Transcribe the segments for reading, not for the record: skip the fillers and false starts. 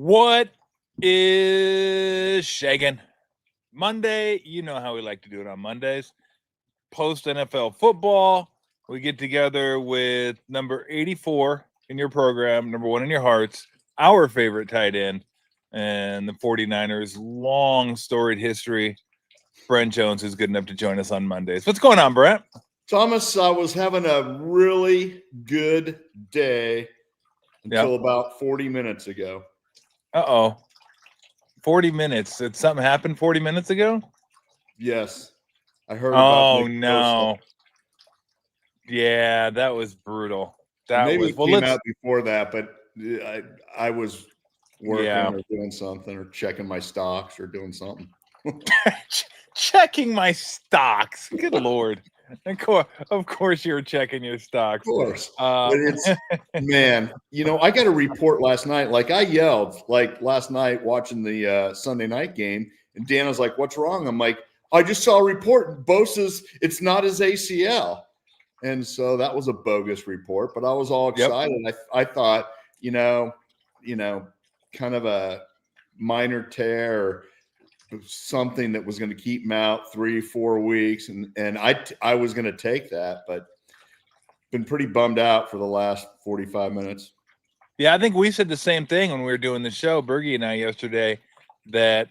What is shagging? Monday, you know how we like to do it on Mondays. Post NFL football, we get together with number 84 in your program, number 1 in your hearts, our favorite tight end, and the 49ers' long storied history. Brent Jones is good enough to join us on Mondays. What's going on, Brent? Thomas, I was having a really good day until about 40 minutes ago. 40 minutes. Did something happen 40 minutes ago? Yes. I heard about Nick no. Bosa. Yeah, that was brutal. Maybe it came out before that, but I was working or doing something or checking my stocks or doing something. Checking my stocks. Good Lord. Of course you're checking your stocks. Of course. Man, I got a report last night. Like I yelled last night watching the Sunday night game, and Dan was like, "What's wrong?" I'm like, "I just saw a report. Bosa's it's not his ACL." And so that was a bogus report, but I was all excited. Yep. I thought, kind of a minor tear or something that was going to keep him out 3-4 weeks. And I was going to take that, but been pretty bummed out for the last 45 minutes. Yeah, I think we said the same thing when we were doing the show, Bergie and I, yesterday, that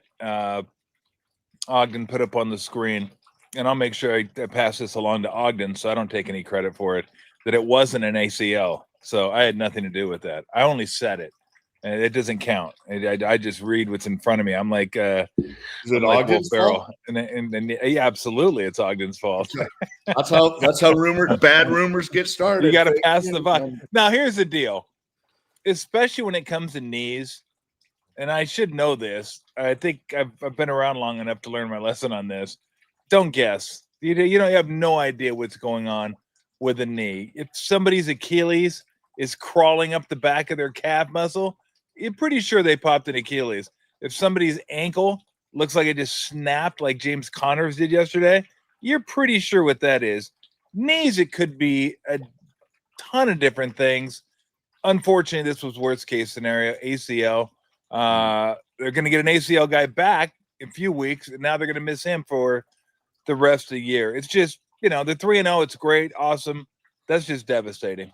Ogden put up on the screen. And I'll make sure I pass this along to Ogden so I don't take any credit for it, that it wasn't an ACL. So I had nothing to do with that. I only said it. And it doesn't count. I just read what's in front of me. I'm like, is it Ogden's fault? And yeah, absolutely, it's Ogden's fault. That's how bad rumors get started. You got to pass the buck. Now, here's the deal, especially when it comes to knees, and I should know this. I think I've been around long enough to learn my lesson on this. Don't guess. You have no idea what's going on with a knee. If somebody's Achilles is crawling up the back of their calf muscle, you're pretty sure they popped an Achilles. If somebody's ankle looks like it just snapped like James Connors did yesterday, you're pretty sure what that is. Knees, it could be a ton of different things. Unfortunately, this was worst case scenario, ACL. They're going to get an ACL guy back in a few weeks, and now they're going to miss him for the rest of the year. It's just, they're 3-0. It's great. Awesome. That's just devastating.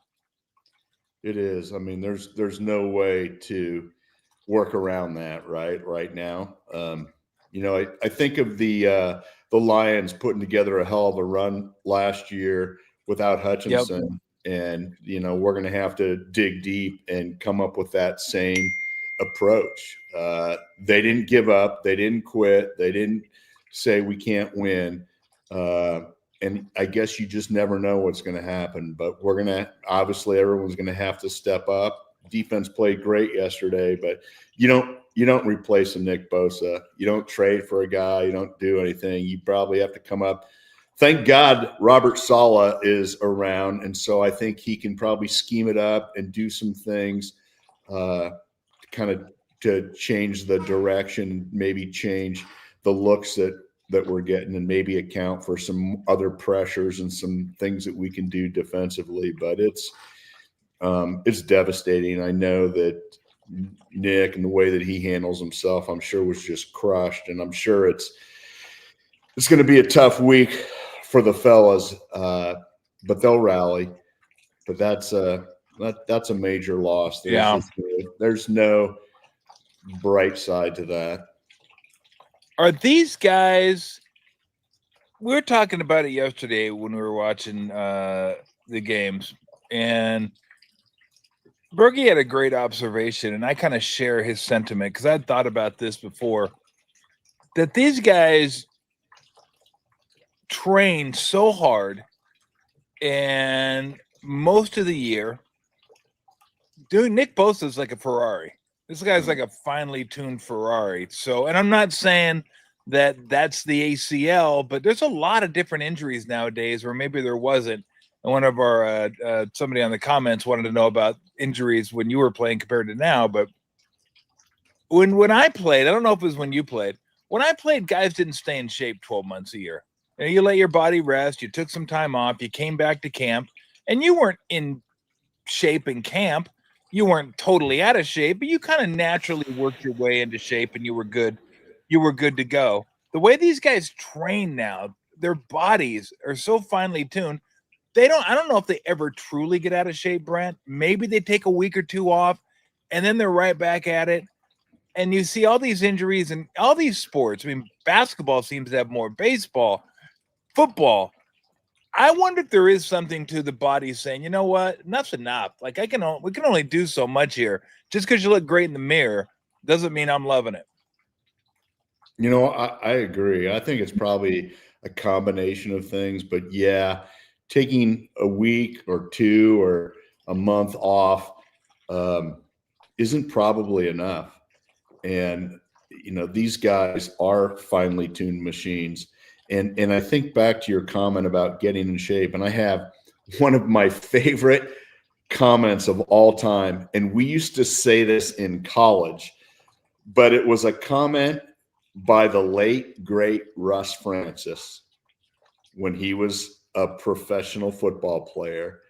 It is. I mean, there's no way to work around that right now. I think of the Lions putting together a hell of a run last year without Hutchinson. Yep. And, we're going to have to dig deep and come up with that same approach. They didn't give up. They didn't quit. They didn't say we can't win. And I guess you just never know what's going to happen, but obviously everyone's going to have to step up. Defense played great yesterday, but you don't replace a Nick Bosa. You don't trade for a guy. You don't do anything. You probably have to come up. Thank God Robert Saleh is around. And so I think he can probably scheme it up and do some things to change the direction, maybe change the looks that we're getting and maybe account for some other pressures and some things that we can do defensively. But it's devastating. I know that Nick and the way that he handles himself, I'm sure was just crushed. And I'm sure it's going to be a tough week for the fellas, but they'll rally. But that's a major loss. There's no bright side to that. Are these guys – we were talking about it yesterday when we were watching the games, and Bergie had a great observation, and I kind of share his sentiment because I had thought about this before, that these guys train so hard and most of the year. Dude, Nick Bosa is like a Ferrari. This guy's like a finely tuned Ferrari. So, and I'm not saying that that's the ACL, but there's a lot of different injuries nowadays where maybe there wasn't. And one of our somebody on the comments wanted to know about injuries when you were playing compared to now. But when I played, I don't know if it was when you played. When I played, guys didn't stay in shape 12 months a year. You let your body rest. You took some time off. You came back to camp, and you weren't in shape in camp. you weren't totally out of shape, but you kind of naturally worked your way into shape and you were good. You were good to go. The way these guys train now, their bodies are so finely tuned. I don't know if they ever truly get out of shape, Brent. Maybe they take a week or two off and then they're right back at it. And you see all these injuries and all these sports. I mean, basketball seems to have more, baseball, football. I wonder if there is something to the body saying, you know what, enough's enough. Like we can only do so much here. Just because you look great in the mirror doesn't mean I'm loving it. You know, I agree. I think it's probably a combination of things, but yeah, taking a week or two or a month off isn't probably enough. And you know, these guys are finely tuned machines. And I think back to your comment about getting in shape, and I have one of my favorite comments of all time. And we used to say this in college, but it was a comment by the late, great Russ Francis when he was a professional football player.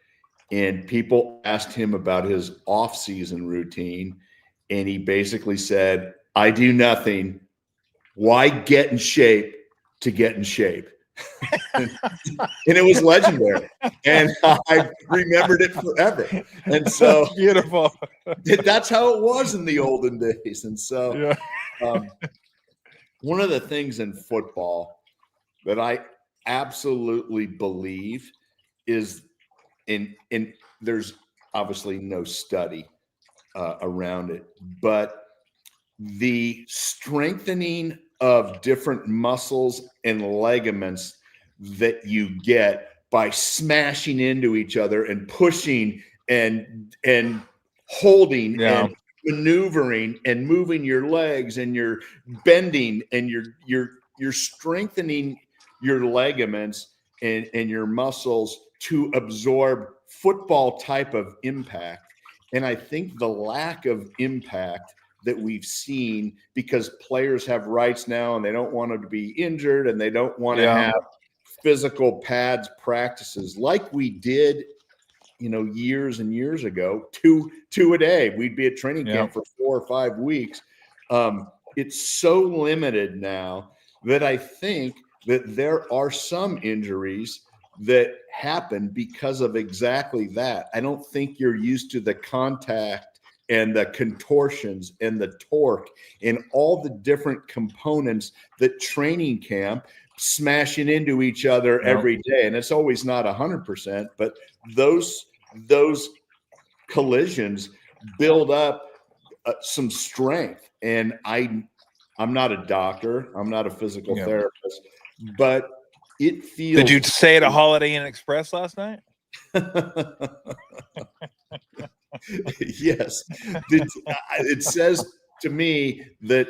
And people asked him about his off-season routine. And he basically said, I do nothing. Why get in shape to get in shape? And it was legendary. And I remembered it forever. And so that's beautiful. That's how it was in the olden days. And so yeah. One of the things in football that I absolutely believe is in there's obviously no study around it, but the strengthening of different muscles and ligaments that you get by smashing into each other and pushing and holding and maneuvering and moving your legs, and you're bending and you're strengthening your ligaments and your muscles to absorb football type of impact. And I think the lack of impact that we've seen, because players have rights now and they don't want to be injured and they don't want to have physical pads practices like we did, you know, years and years ago, two a day. We'd be at training camp for 4 or 5 weeks. It's so limited now that I think that there are some injuries that happen because of exactly that. I don't think you're used to the contact and the contortions and the torque and all the different components that training camp smashing into each other every day. And it's always not 100%, but those collisions build up some strength. And I'm not a doctor, I'm not a physical therapist, but it feels. Did you say at a Holiday Inn Express last night? Yes. It says to me that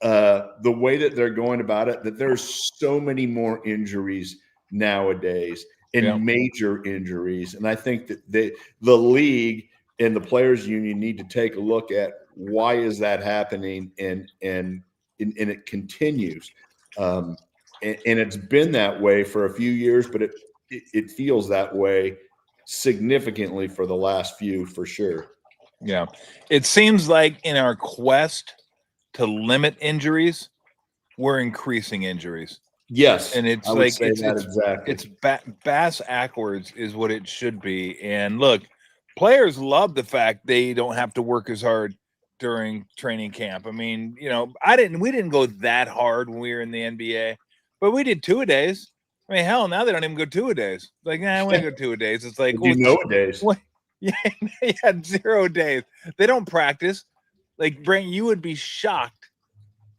the way that they're going about it, that there's so many more injuries nowadays and major injuries. And I think that the league and the players union need to take a look at why is that happening, and it continues. And it's been that way for a few years, but it feels that way significantly for the last few, for sure. Yeah. It seems like in our quest to limit injuries, we're increasing injuries. Yes. And it's like, it's bass backwards is what it should be. And look, players love the fact they don't have to work as hard during training camp. I mean, you know, we didn't go that hard when we were in the NBA, but we did 2-a-days. I mean, hell, now they don't even go 2-a-days. Like, I want to go 2-a-days. It's like, days. Yeah, 0 days. They don't practice. Like, Brent, you would be shocked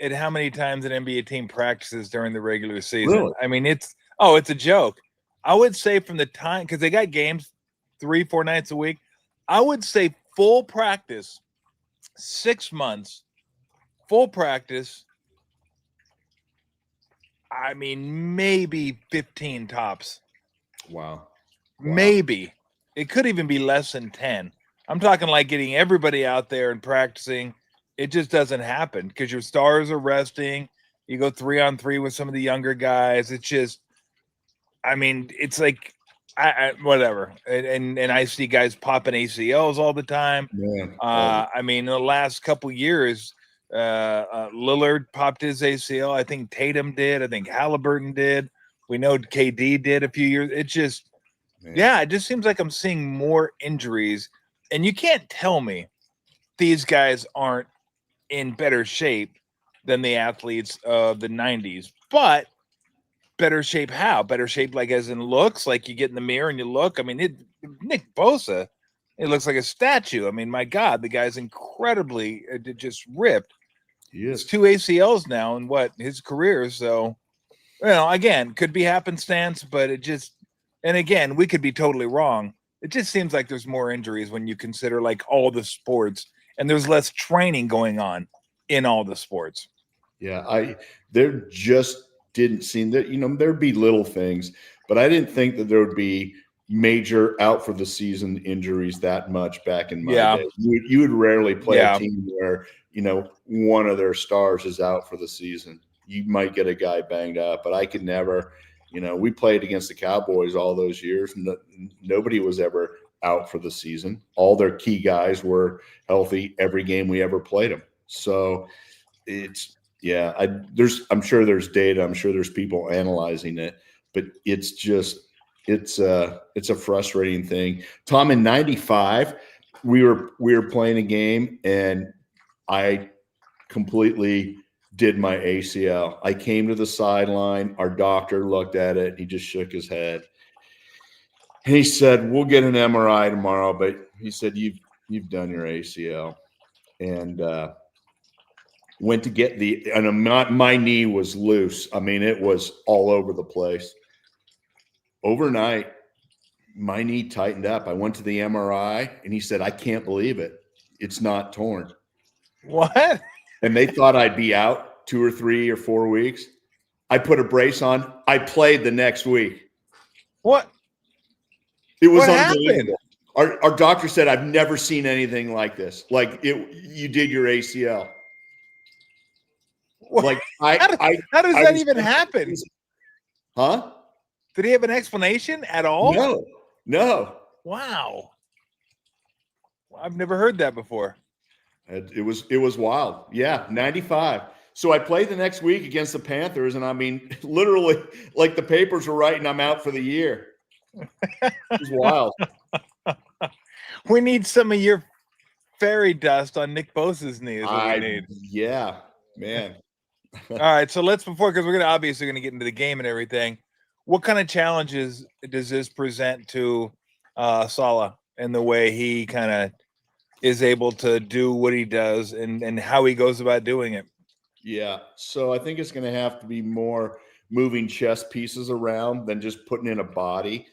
at how many times an NBA team practices during the regular season. Really? I mean, it's a joke. I would say from the time, because they got games 3-4 nights a week, I would say full practice, 6 months, full practice. I mean, maybe 15 tops. Wow. Maybe. It could even be less than 10. I'm talking like getting everybody out there and practicing. It just doesn't happen because your stars are resting. You go 3-on-3 with some of the younger guys. It's just, I mean, it's like Whatever. And I see guys popping ACLs all the time. Man, I mean, in the last couple years, Lillard popped his ACL. I think Tatum did. I think Halliburton did. We know KD did a few years. It just, it just seems like I'm seeing more injuries. And you can't tell me these guys aren't in better shape than the athletes of the 90s. But better shape how? Better shape like as in looks? Like you get in the mirror and you look? I mean, Nick Bosa, it looks like a statue. I mean, my God, the guy's incredibly just ripped. he is. It's 2 ACLs now in his career. So, again, could be happenstance, but it just, and again, we could be totally wrong. It just seems like there's more injuries when you consider like all the sports, and there's less training going on in all the sports. Yeah, there just didn't seem that, there'd be little things, but I didn't think that there would be major out for the season injuries that much back in my day. You would rarely play a team where, one of their stars is out for the season. You might get a guy banged up, but I could never, we played against the Cowboys all those years. Nobody was ever out for the season. All their key guys were healthy every game we ever played them. So I'm sure there's data. I'm sure there's people analyzing it, but it's just, it's a frustrating thing. Tom, in 95, we were playing a game and I completely did my ACL. I came to the sideline. Our doctor looked at it. He just shook his head. And he said, "We'll get an MRI tomorrow." But he said, you've done your ACL. And went to get my knee was loose. I mean, it was all over the place. Overnight, my knee tightened up. I went to the MRI and he said, "I can't believe it. It's not torn." What? And they thought I'd be out 2 or 3 or 4 weeks. I put a brace on. I played the next week. What? It was unbelievable. Our doctor said, "I've never seen anything like this. Like you did your ACL." Like how does that even happen? Huh? Did he have an explanation at all? No. Wow. I've never heard that before. It was wild. Yeah, 95. So I played the next week against the Panthers, and I mean, literally, like the papers were writing, I'm out for the year. It was wild. We need some of your fairy dust on Nick Bosa's knee is what we need. Yeah, man. All right, so because we're obviously gonna get into the game and everything. What kind of challenges does this present to Saleh and the way he kind of is able to do what he does and how he goes about doing it? Yeah, so I think it's going to have to be more moving chess pieces around than just putting in a body.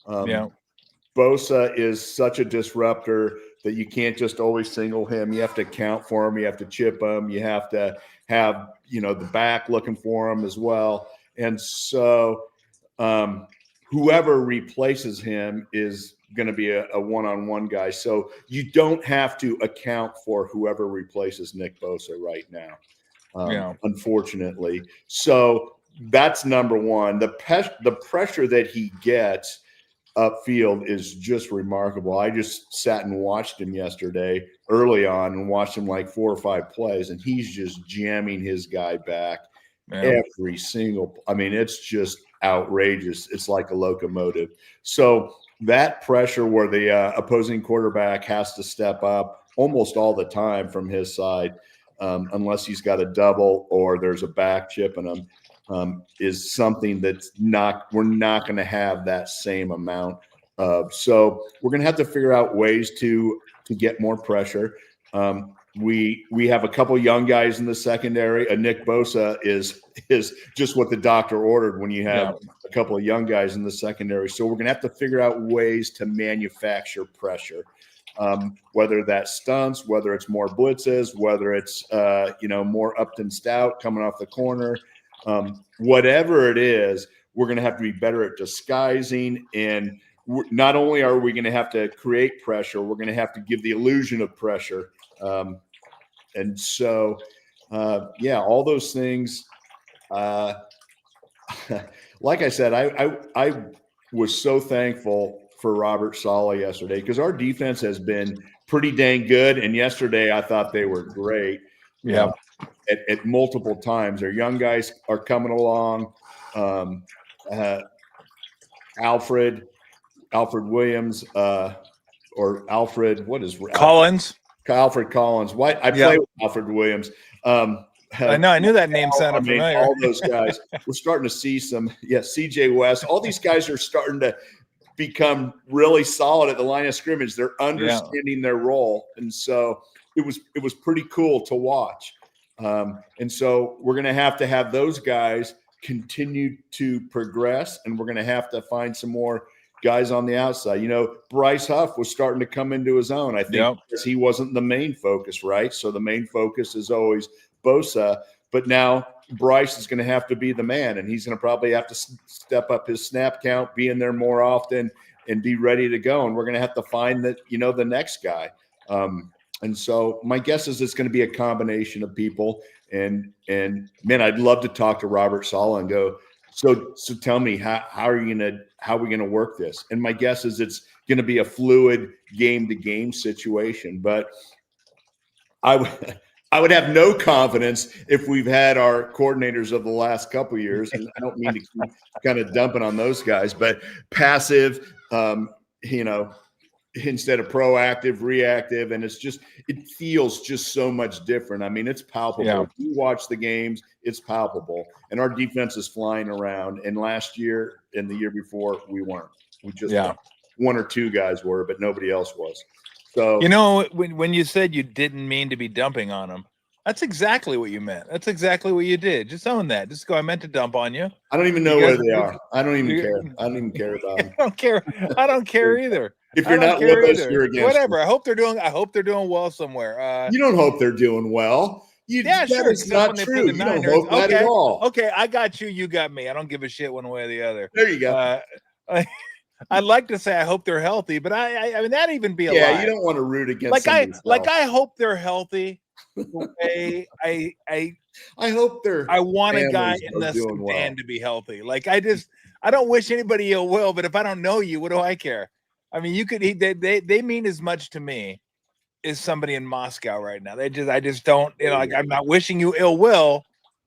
Bosa is such a disruptor that you can't just always single him. You have to account for him. You have to chip him. You have to have, the back looking for him as well. And so whoever replaces him is going to be a one-on-one guy. So you don't have to account for whoever replaces Nick Bosa right now, unfortunately. So that's number one. The pressure that he gets upfield is just remarkable. I just sat and watched him yesterday early on and watched him like 4 or 5 plays, and he's just jamming his guy back every single. I mean, it's just outrageous. It's like a locomotive. So that pressure where the opposing quarterback has to step up almost all the time from his side, unless he's got a double or there's a back chipping him, is something we're not going to have that same amount of. So we're going to have to figure out ways to get more pressure. We have a couple young guys in the secondary. Nick Bosa is just what the doctor ordered when you have a couple of young guys in the secondary. So we're going to have to figure out ways to manufacture pressure, whether that's stunts, whether it's more blitzes, whether it's more Upton Stout coming off the corner. Whatever it is, we're going to have to be better at disguising. And not only are we going to have to create pressure, we're going to have to give the illusion of pressure. And so, all those things. Like I said, was so thankful for Robert Saleh yesterday because our defense has been pretty dang good. And yesterday I thought they were great. Yeah. At multiple times. Their young guys are coming along. Alfred Williams, or Alfred, what is Collins? Alfred Collins. I play with Alfred Williams. I know. I knew that name sounded familiar. All those guys. We're starting to see some. CJ West. All these guys are starting to become really solid at the line of scrimmage. They're understanding their role, and so it was pretty cool to watch. And so we're going to have those guys continue to progress, and we're going to find some more guys on the outside. Bryce Huff was starting to come into his own. I think because he wasn't the main focus, right? So the main focus is always Bosa, but now Bryce is going to have to be the man, and he's going to probably have to step up his snap count, be in there more often, and be ready to go. And we're going to have to find the next guy. And so my guess is it's going to be a combination of people. And man, I'd love to talk to Robert Saleh and go, so tell me how are we going to work this? And my guess is it's going to be a fluid game to game situation. But I would have no confidence if we've had our coordinators of the last couple of years, and I don't mean to keep kind of dumping on those guys, but passive, instead of proactive, reactive, and it feels just so much different. I mean, it's palpable. Yeah. If you watch the games, it's palpable, and our defense is flying around. And last year and the year before, we weren't. We just one or two guys were, but nobody else was. So when you said you didn't mean to be dumping on them, that's exactly what you meant. That's exactly what you did. Just own that. Just go, I meant to dump on you. I don't even know where they are. I don't even care. I don't even care about them. I don't care. I don't care either. If you're not with us, you're against whatever. us. I hope they're doing well somewhere. You don't hope they're doing well. Sure. It's not true. You don't hope that at all. Okay, I got you. You got me. I don't give a shit one way or the other. There you go. I'd like to say I hope they're healthy, but I mean that'd even be a lie. Yeah, you don't want to root against. I hope they're healthy. I hope they're. I want a guy in the stand to be healthy. I don't wish anybody ill will, but if I don't know you, what do I care? I mean, they mean as much to me as somebody in Moscow right now. I just don't, I'm not wishing you ill will,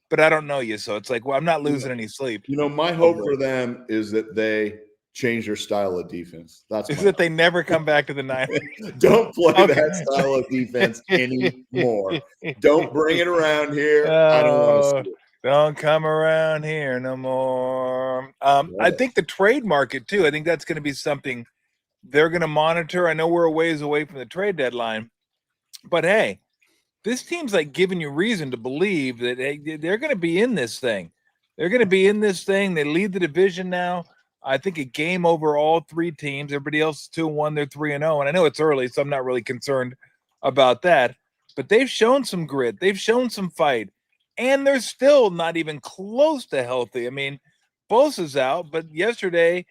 but I don't know you. So it's like, well, I'm not losing any sleep. My hope for them is that they change their style of defense. That they never come back to the Niners. Don't play that style of defense anymore. Don't bring it around here. I don't want to see it. Don't come around here no more. I think the trade market too. I think that's going to be something they're going to monitor. I know we're a ways away from the trade deadline, but hey, this team's like giving you reason to believe that they're going to be in this thing. They're going to be in this thing. They lead the division now. I think a game over all three teams. Everybody else is 2-1. They're 3-0. And I know it's early, so I'm not really concerned about that. But they've shown some grit. They've shown some fight. And they're still not even close to healthy. I mean, Bosa's out, but yesterday,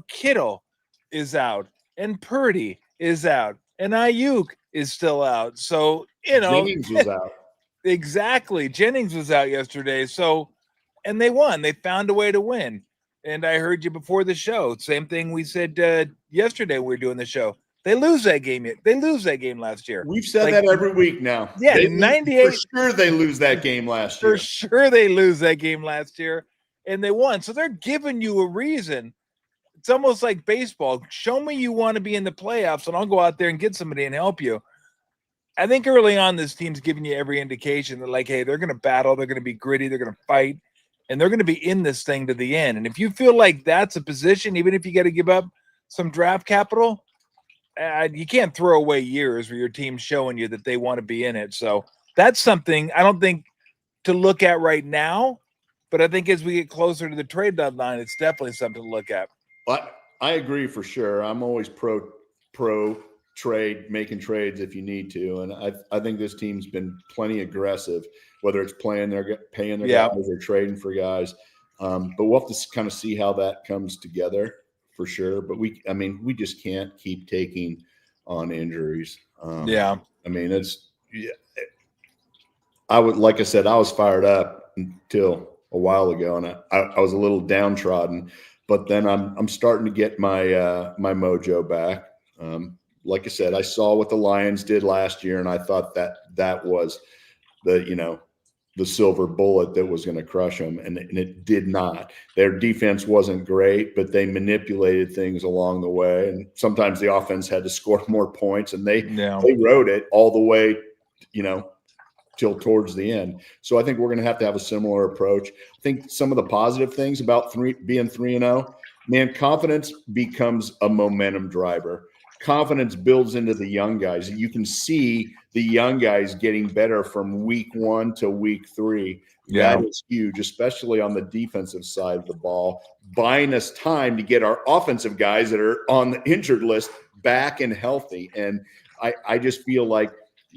Kittle is out, and Purdy is out, and Ayuk is still out. So, Jennings was out. Exactly. Jennings was out yesterday. So, and they won. They found a way to win. And I heard you before the show. Same thing we said yesterday when we were doing the show. They lose that game. They lose that game last year. We've said that every week now. Yeah, 98. For sure they lose that game last year. For sure they lose that game last year. And they won. So they're giving you a reason. It's almost like baseball. Show me you want to be in the playoffs, and I'll go out there and get somebody and help you. I think early on this team's giving you every indication that, like, hey, they're going to battle. They're going to be gritty. They're going to fight. And they're going to be in this thing to the end. And if you feel like that's a position, even if you got to give up some draft capital, you can't throw away years where your team's showing you that they want to be in it. So that's something I don't think to look at right now, but I think as we get closer to the trade deadline, it's definitely something to look at. I agree for sure. I'm always pro trade, making trades if you need to. And I think this team's been plenty aggressive, whether it's paying their guys or trading for guys. But we'll have to kind of see how that comes together for sure. But we just can't keep taking on injuries. I mean, like I said, I was fired up until a while ago, and I was a little downtrodden. but then I'm starting to get my my mojo back. Like I said, I saw what the Lions did last year, and I thought that was the silver bullet that was going to crush them, and it did not. Their defense wasn't great, but they manipulated things along the way, and sometimes the offense had to score more points, and they rode it all the way, till towards the end. So I think we're going to have a similar approach. I think some of the positive things about being 3-0, man, confidence becomes a momentum driver. Confidence builds into the young guys. You can see the young guys getting better from week 1 to week 3. Yeah. That is huge, especially on the defensive side of the ball, buying us time to get our offensive guys that are on the injured list back and healthy. And I just feel like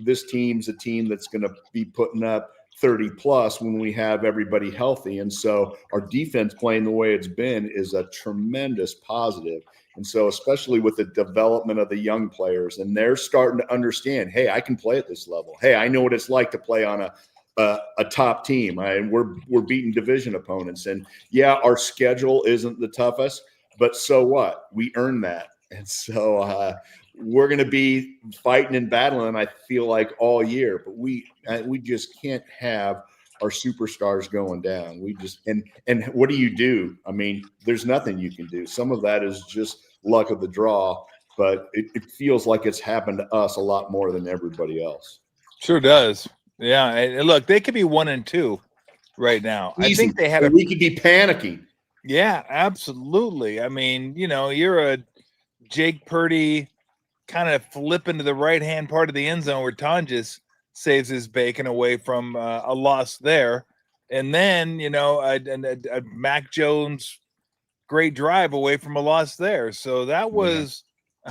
this team's a team that's going to be putting up 30 plus when we have everybody healthy. And so our defense playing the way it's been is a tremendous positive. And so, especially with the development of the young players, and they're starting to understand, hey, I can play at this level. Hey, I know what it's like to play on a top team. And we're beating division opponents. And yeah, our schedule isn't the toughest, but so what? We earned that. And so we're going to be fighting and battling, I feel like, all year. But we just can't have our superstars going down. We just and what do? I mean, there's nothing you can do. Some of that is just luck of the draw, but it feels like it's happened to us a lot more than everybody else. Sure does. Yeah. And look, they could be 1-2 right now. Easy. I think they had we could be panicking. Yeah, absolutely. I mean, you're a Jake Purdy kind of flip into the right-hand part of the end zone where Tonjes saves his bacon away from a loss there. And then, a Mac Jones great drive away from a loss there. So that was,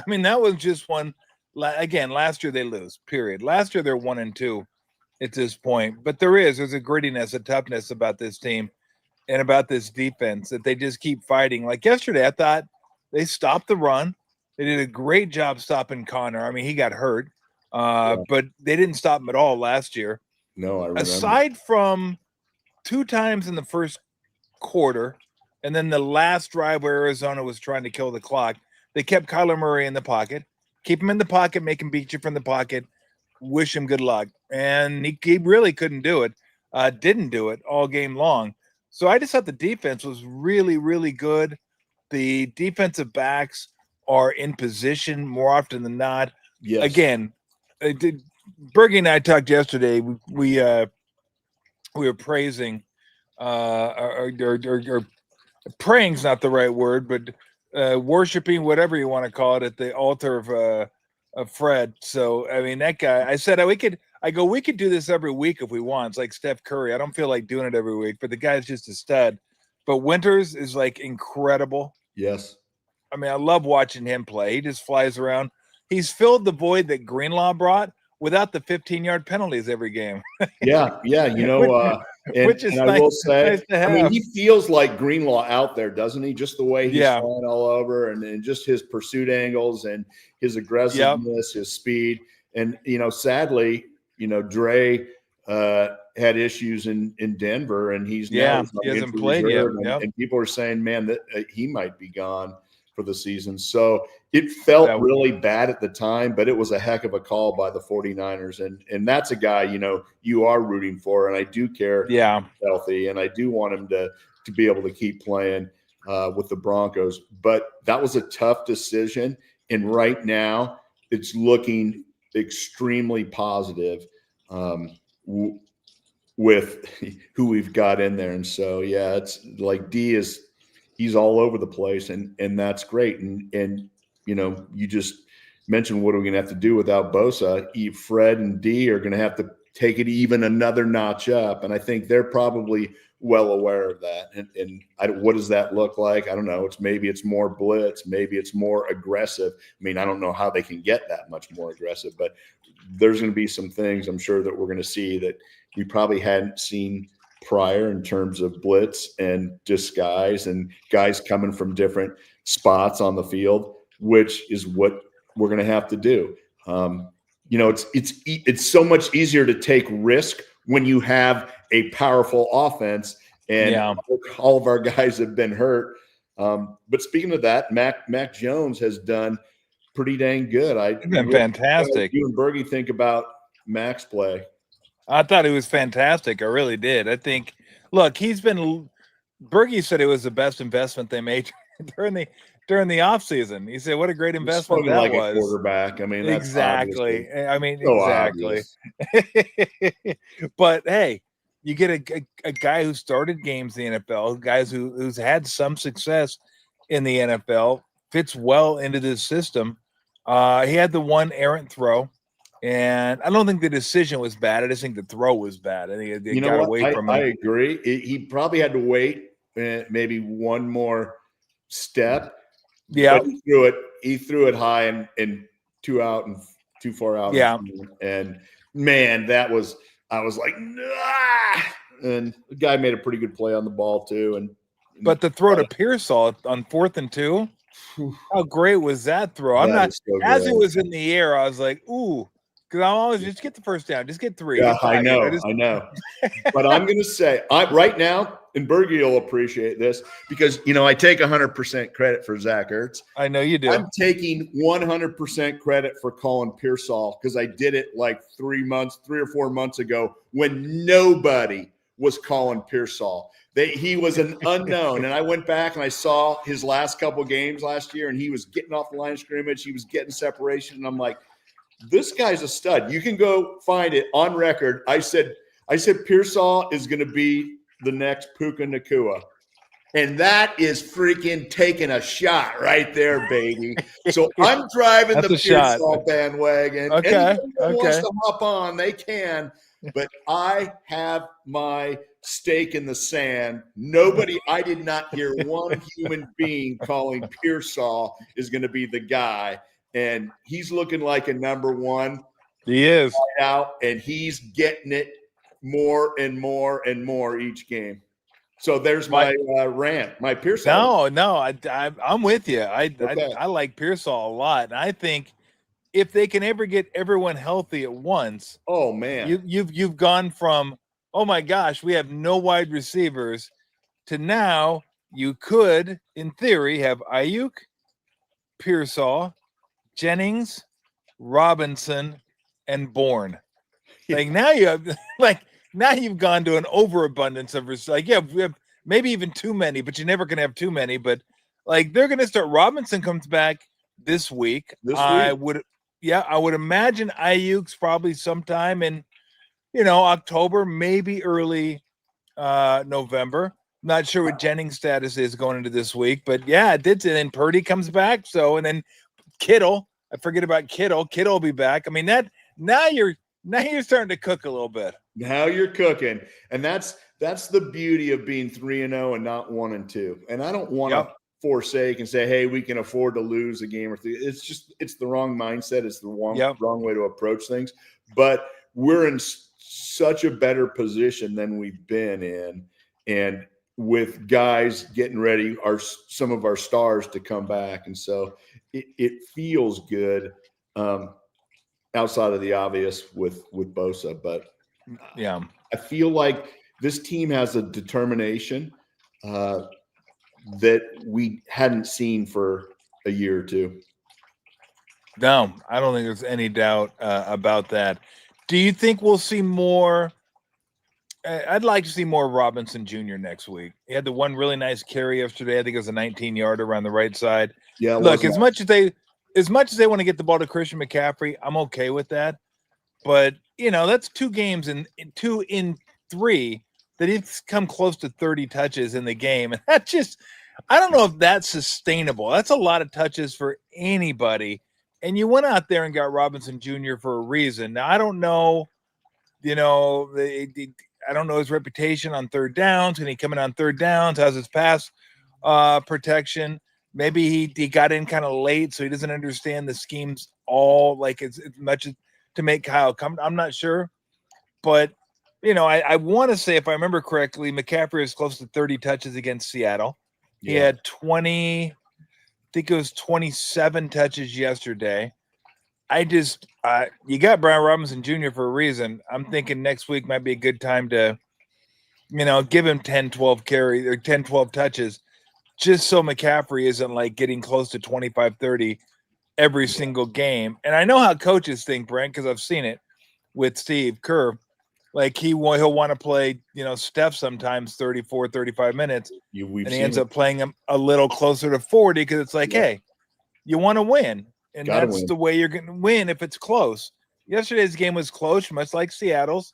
that was just one. Again, last year they lose, period. Last year they're 1-2 at this point. But there's a grittiness, a toughness about this team and about this defense that they just keep fighting. Like yesterday, I thought they stopped the run. They did a great job stopping Connor. I mean, he got hurt, but they didn't stop him at all last year. No, I remember. Aside from 2 times in the first quarter, and then the last drive where Arizona was trying to kill the clock, they kept Kyler Murray in the pocket. Keep him in the pocket, make him beat you from the pocket, wish him good luck. And he really couldn't do it, didn't do it all game long. So I just thought the defense was really, really good. The defensive backs are in position more often than not. Yes. Again, Bergie and I talked yesterday. We were praising, or praying's not the right word, but worshiping, whatever you want to call it, at the altar of Fred. So I mean, that guy. I said we could do this every week if we want. It's like Steph Curry. I don't feel like doing it every week, but the guy's just a stud. But Winters is like incredible. Yes. I mean, I love watching him play. He just flies around. He's filled the void that Greenlaw brought without the 15-yard penalties every game. Yeah. Which is I nice, will say, nice to have. I mean, he feels like Greenlaw out there, doesn't he? Just the way he's flying all over, and just his pursuit angles and his aggressiveness, his speed. And, sadly, Dre had issues in Denver, and he's he hasn't played yet. And people are saying, man, that he might be gone for the season. So it felt really bad at the time, but it was a heck of a call by the 49ers. And that's a guy, you are rooting for. And I do care healthy, and I do want him to be able to keep playing with the Broncos. But that was a tough decision. And right now it's looking extremely positive with who we've got in there. And so, it's like he's all over the place, and that's great. And you just mentioned, what are we going to have to do without Bosa? Fred and D are going to have to take it even another notch up. And I think they're probably well aware of that. And what does that look like? I don't know. Maybe it's more blitz. Maybe it's more aggressive. I mean, I don't know how they can get that much more aggressive, but there's going to be some things, I'm sure, that we're going to see that we probably hadn't seen prior in terms of blitz and disguise and guys coming from different spots on the field, which is what we're going to have to do. It's so much easier to take risk when you have a powerful offense, and all of our guys have been hurt. But speaking of that, Mac Jones has done pretty dang good. It's been fantastic. You and Bergie think about Mac's play. I thought it was fantastic. I really did. I think, look, Bergie said it was the best investment they made during the offseason. He said, what a great investment that was. A quarterback. I mean, that's exactly. I mean, so exactly. But hey, you get a guy who started games in the NFL, guys who's had some success in the NFL, fits well into this system. He had the one errant throw, and I don't think the decision was bad. I just think the throw was bad. I think it got away from him. I agree. He probably had to wait maybe one more step. Yeah, he threw it high and too far out. Yeah, and man, I was like, nah! And the guy made a pretty good play on the ball too. But the throw to Pearsall on 4th and 2, how great was that throw? I'm not as it was in the air. I was like, ooh, because I'm always just get the first down, just get 3. Yeah, I know. But I'm going to say, right now, and Bergie will appreciate this because I take 100% credit for Zach Ertz. I know you do. I'm taking 100% credit for Colin Pearsall because I did it like 3 or 4 months ago when nobody was calling Pearsall. He was an unknown. And I went back and I saw his last couple games last year, and he was getting off the line of scrimmage. He was getting separation. And I'm like, this guy's a stud. You can go find it on record. I said Pearsall is going to be the next Puka Nacua. And that is freaking taking a shot right there, baby. So I'm driving the Pearsall bandwagon. Okay. Anyone wants to hop on, they can. But I have my stake in the sand. I did not hear one human being calling Pearsall is going to be the guy. And he's looking like a number one. He is. Out, and he's getting it more and more and more each game. So there's my rant, my Pearsall. No, I'm with you. I like Pearsall a lot. And I think if they can ever get everyone healthy at once, oh man, you've gone from, oh my gosh, we have no wide receivers, to now you could, in theory, have Ayuk, Pearsall, Jennings, Robinson, and Bourne. Like now you have now you've gone to an overabundance of we have maybe even too many, but you're never gonna have too many. But like they're gonna start. Robinson comes back this week. I would imagine Ayuk's probably sometime in October, maybe early November. Not sure what Jennings' status is going into this week, but yeah, it did. And then Purdy comes back. So and then Kittle. I forget about Kittle. Kittle will be back. I mean now you're starting to cook a little bit. Now you're cooking, and that's the beauty of being 3-0 and not 1-2. And I don't want to forsake and say, hey, we can afford to lose a game or 3. It's the wrong mindset. It's the wrong way to approach things. But we're in such a better position than we've been in, and with guys getting ready, some of our stars to come back, and so it feels good. Outside of the obvious with Bosa, but yeah, I feel like this team has a determination that we hadn't seen for a year or two. No, I don't think there's any doubt about that. Do you think we'll see more? I'd like to see more Robinson Jr. next week. He had the one really nice carry yesterday. I think it was a 19-yarder around the right side. Yeah, look, as much as they want to get the ball to Christian McCaffrey, I'm okay with that. But, that's 2 games and 2 in 3 that he's come close to 30 touches in the game. And that I don't know if that's sustainable. That's a lot of touches for anybody. And you went out there and got Robinson Jr. for a reason. Now, I don't know, I don't know his reputation on third downs. When he coming on third downs, how's his pass protection? Maybe he got in kind of late, so he doesn't understand the schemes all like as much as to make Kyle come. I'm not sure, but I want to say, if I remember correctly, McCaffrey was close to 30 touches against Seattle. Yeah. He had 20, I think it was 27 touches yesterday. You got Brian Robinson Jr. for a reason. I'm thinking next week might be a good time to, give him 10, 12 carries or 10, 12 touches. just so McCaffrey isn't like getting close to 25, 30 every single game. And I know how coaches think, Brent, because I've seen it with Steve Kerr. Like he'll want to play, Steph sometimes 34, 35 minutes. And he ends up playing him a little closer to 40 because it's like, hey, you want to win. And that's the way you're going to win if it's close. Yesterday's game was close, much like Seattle's.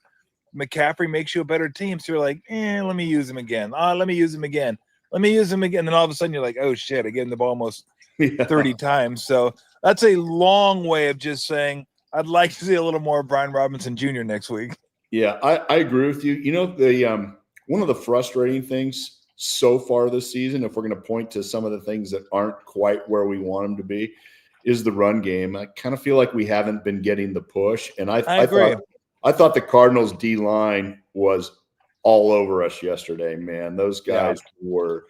McCaffrey makes you a better team. So you're like, let me use him again. Let me use him again. Let me use him again. And then all of a sudden you're like, oh, shit, I gave him the ball almost 30 times. So that's a long way of just saying I'd like to see a little more Brian Robinson Jr. next week. Yeah, I agree with you. The one of the frustrating things so far this season, if we're going to point to some of the things that aren't quite where we want them to be, is the run game. I kind of feel like we haven't been getting the push. And I agree. I thought the Cardinals D-line was all over us yesterday, man. Those guys were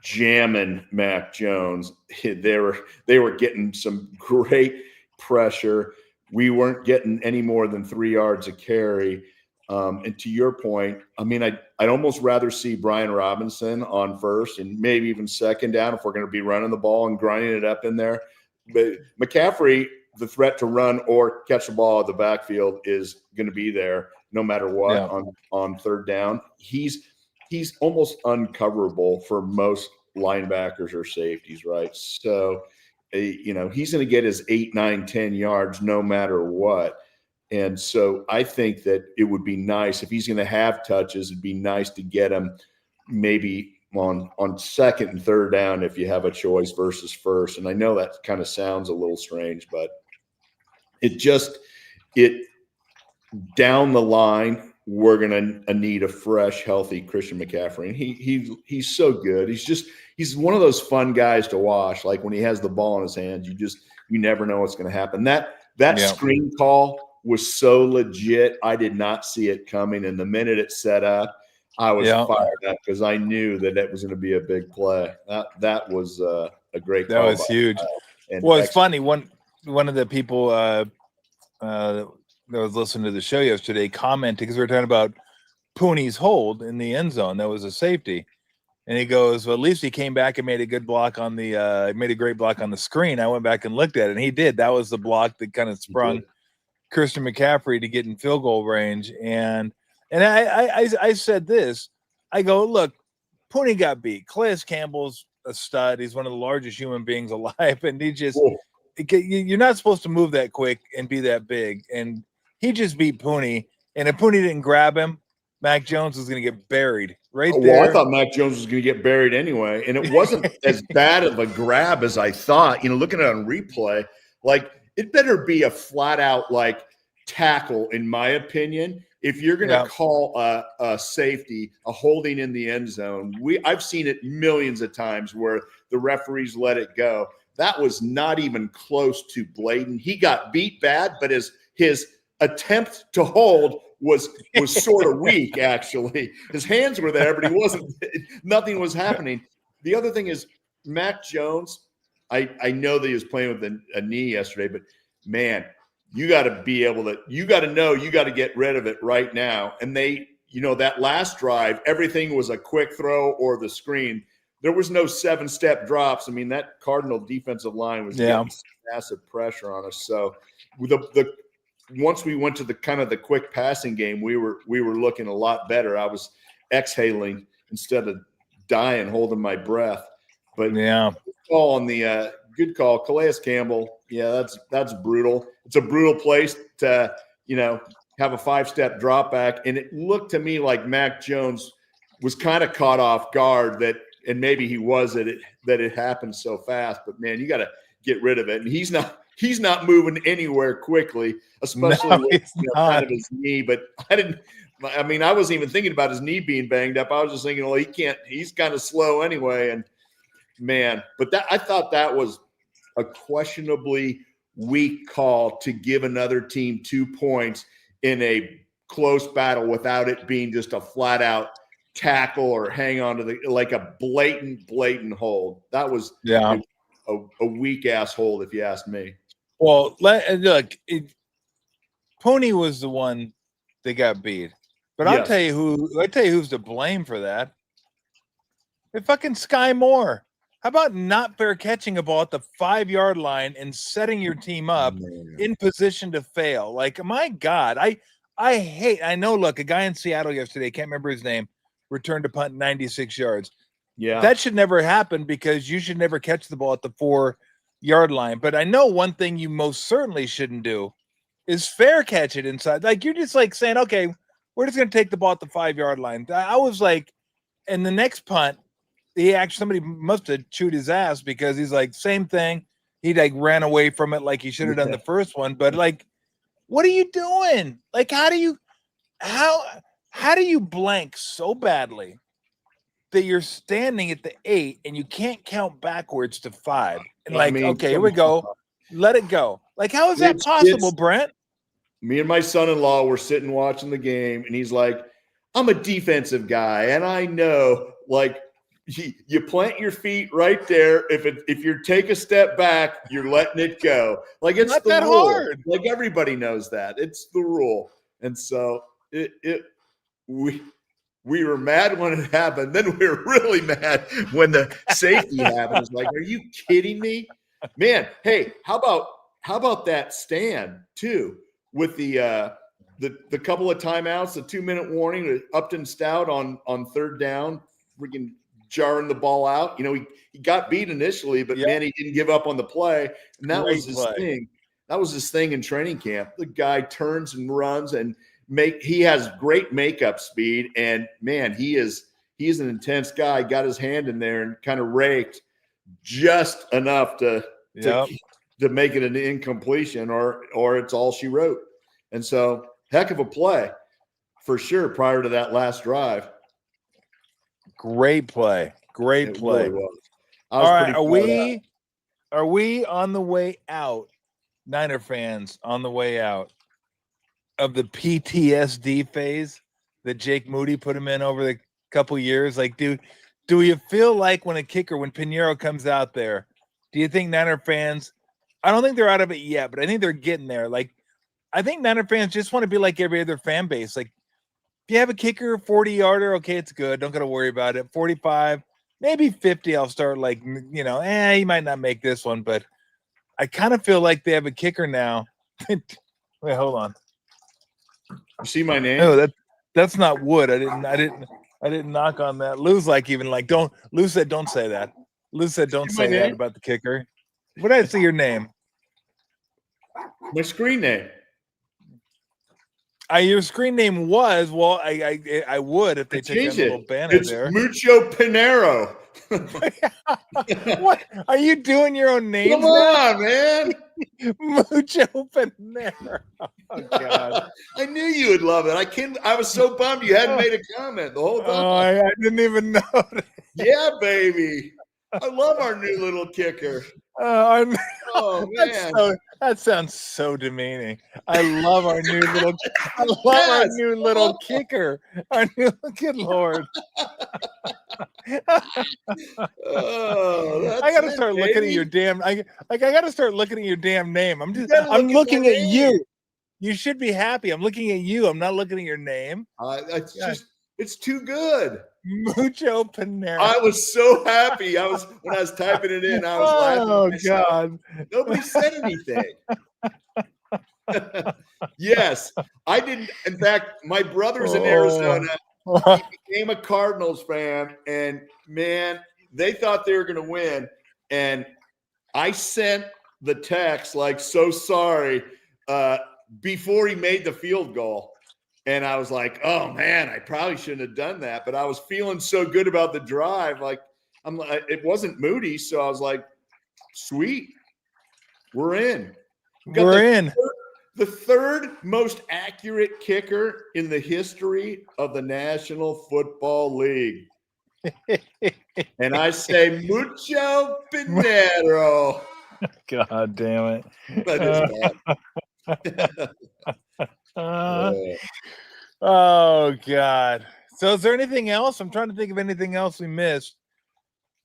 jamming Mac Jones. They were getting some great pressure. We weren't getting any more than 3 yards a carry. And to your point, I mean, I'd almost rather see Brian Robinson on first and maybe even second down if we're going to be running the ball and grinding it up in there. But McCaffrey, the threat to run or catch the ball at the backfield is going to be there no matter what on third down. He's almost uncoverable for most linebackers or safeties, right? So, he's going to get his 8, 9, 10 yards no matter what. And so I think that it would be nice if he's going to have touches, it'd be nice to get him maybe on second and third down if you have a choice versus first. And I know that kind of sounds a little strange, but it down the line, we're going to need a fresh, healthy Christian McCaffrey. And he's so good. He's one of those fun guys to watch. Like when he has the ball in his hands, you never know what's going to happen. That screen call was so legit. I did not see it coming. And the minute it set up, I was fired up because I knew that it was going to be a big play. That was a great call. That was huge. Well, it's funny. One of the people that was listening to the show yesterday commented, because we were talking about Pooney's hold in the end zone. That was a safety. And he goes, well, at least he came back and made a good block on made a great block on the screen. I went back and looked at it, and he did. That was the block that kind of sprung Christian McCaffrey to get in field goal range. And I said this. I go, look, Pooney got beat. Calais Campbell's a stud. He's one of the largest human beings alive. And he just you're not supposed to move that quick and be that big. And he just beat Pooney. And if Pooney didn't grab him, Mac Jones was going to get buried there. Well, I thought Mac Jones was going to get buried anyway. And it wasn't as bad of a grab as I thought. Looking at it on replay, like it better be a flat out like tackle, in my opinion. If you're going to call a safety, a holding in the end zone, I've seen it millions of times where the referees let it go. That was not even close to blatant. He got beat bad, but his attempt to hold was sort of weak, actually. His hands were there, but he wasn't. Nothing was happening. The other thing is Mac Jones. I know that he was playing with a knee yesterday, but man, you got to be able to. You got to know you got to get rid of it right now. And that last drive, everything was a quick throw or the screen. There was no 7-step drops. I mean, that Cardinal defensive line was getting massive pressure on us. So once we went to the kind of the quick passing game, we were looking a lot better. I was exhaling instead of dying, holding my breath. But good call on the good call, Calais Campbell. Yeah, that's brutal. It's a brutal place to have a 5-step drop back, and it looked to me like Mac Jones was kind of caught off guard and maybe he was that it happened so fast. But man, you got to get rid of it. And he's not moving anywhere quickly, especially with kind of his knee. But I wasn't even thinking about his knee being banged up. I was just thinking, well, he can't. He's kind of slow anyway. And man, but I thought that was a questionably weak call to give another team 2 points in a close battle without it being just a flat out tackle or hang on to like a blatant hold. That was a weak ass hold, if you ask me. Well, look, Pony was the one that got beat, but I'll tell you who's to blame for that. fucking Sky Moore. How about not fair catching a ball at the 5-yard line and setting your team up in position to fail? Like, my God, I know, look, a guy in Seattle yesterday, can't remember his name, returned a punt 96 yards. Yeah. That should never happen because you should never catch the ball at the 4-yard line. But I know one thing you most certainly shouldn't do is fair catch it inside. Like, you're just like saying, okay, we're just going to take the ball at the 5-yard line. I was like, and the next punt, somebody must have chewed his ass because he's like, same thing. He like ran away from it like he should have done the first one. But like, what are you doing? Like, how do you blank so badly that you're standing at the 8 and you can't count backwards to 5? And like, okay, here we go. Let it go. Like, how is that possible, Brent? Me and my son-in-law were sitting watching the game, and he's like, I'm a defensive guy, and I know, like, you plant your feet right there. If you take a step back, you're letting it go. Like, it's not the that rule. hard. Like, everybody knows that. It's the rule. And so we were mad when it happened. Then we were really mad when the safety happened. It's like, are you kidding me? Man, hey, how about that stand too with the couple of timeouts, the 2-minute warning to Upton Stout on third down, freaking jarring the ball out. You know, he got beat initially, but man, he didn't give up on the play. And that was his thing. That was his thing in training camp. The guy turns and runs and he has great makeup speed. And man, he's an intense guy. Got his hand in there and kind of raked just enough to make it an incompletion or it's all she wrote. And so heck of a play for sure prior to that last drive. Great play. Great play. Really was. All right. Are we on the way out, Niner fans, on the way out of the PTSD phase that Jake Moody put him in over the couple years? Like, do you feel like when Pinheiro comes out there, do you think Niner fans, I don't think they're out of it yet, but I think they're getting there. Like, I think Niner fans just want to be like every other fan base. Like, if you have a kicker, 40-yarder, okay, it's good. Don't got to worry about it. 45, maybe 50, I'll start like, he might not make this one, but I kind of feel like they have a kicker now. Wait, hold on. You see my name? No, that's not wood. I didn't knock on that. Lou's like, Lou said, don't say that. Lou said, don't say that about the kicker. What did I see your name? My screen name. Your screen name was, well, I would if they took a little banner there. It's Mucho Pinheiro. What? Are you doing your own name? Come on, man. Mucho Pinheiro. Oh, God. I knew you would love it. I was so bummed you hadn't made a comment the whole time. Oh, I didn't even know. Yeah, baby. I love our new little kicker. Oh, man. That sounds so demeaning. I love our new little kicker. Our new, good Lord. I gotta start looking at your damn I gotta start looking at your damn name. I'm looking at you. You should be happy. I'm looking at you. I'm not looking at your name. It's too good. Mucho Pinheiro. I was so happy. When I was typing it in, I was laughing. Oh, God. Nobody said anything. Yes, I didn't. In fact, my brother's in Arizona. He became a Cardinals fan, and man, they thought they were going to win. And I sent the text like, so sorry, before he made the field goal. And I was like, oh man, I probably shouldn't have done that. But I was feeling so good about the drive. Like, it wasn't Moody. So I was like, sweet, we're in. We're in. The third most accurate kicker in the history of the National Football League. And I say, Mucho Pinheiro. God damn it. That is bad. Oh, God. So is there anything else? I'm trying to think of anything else we missed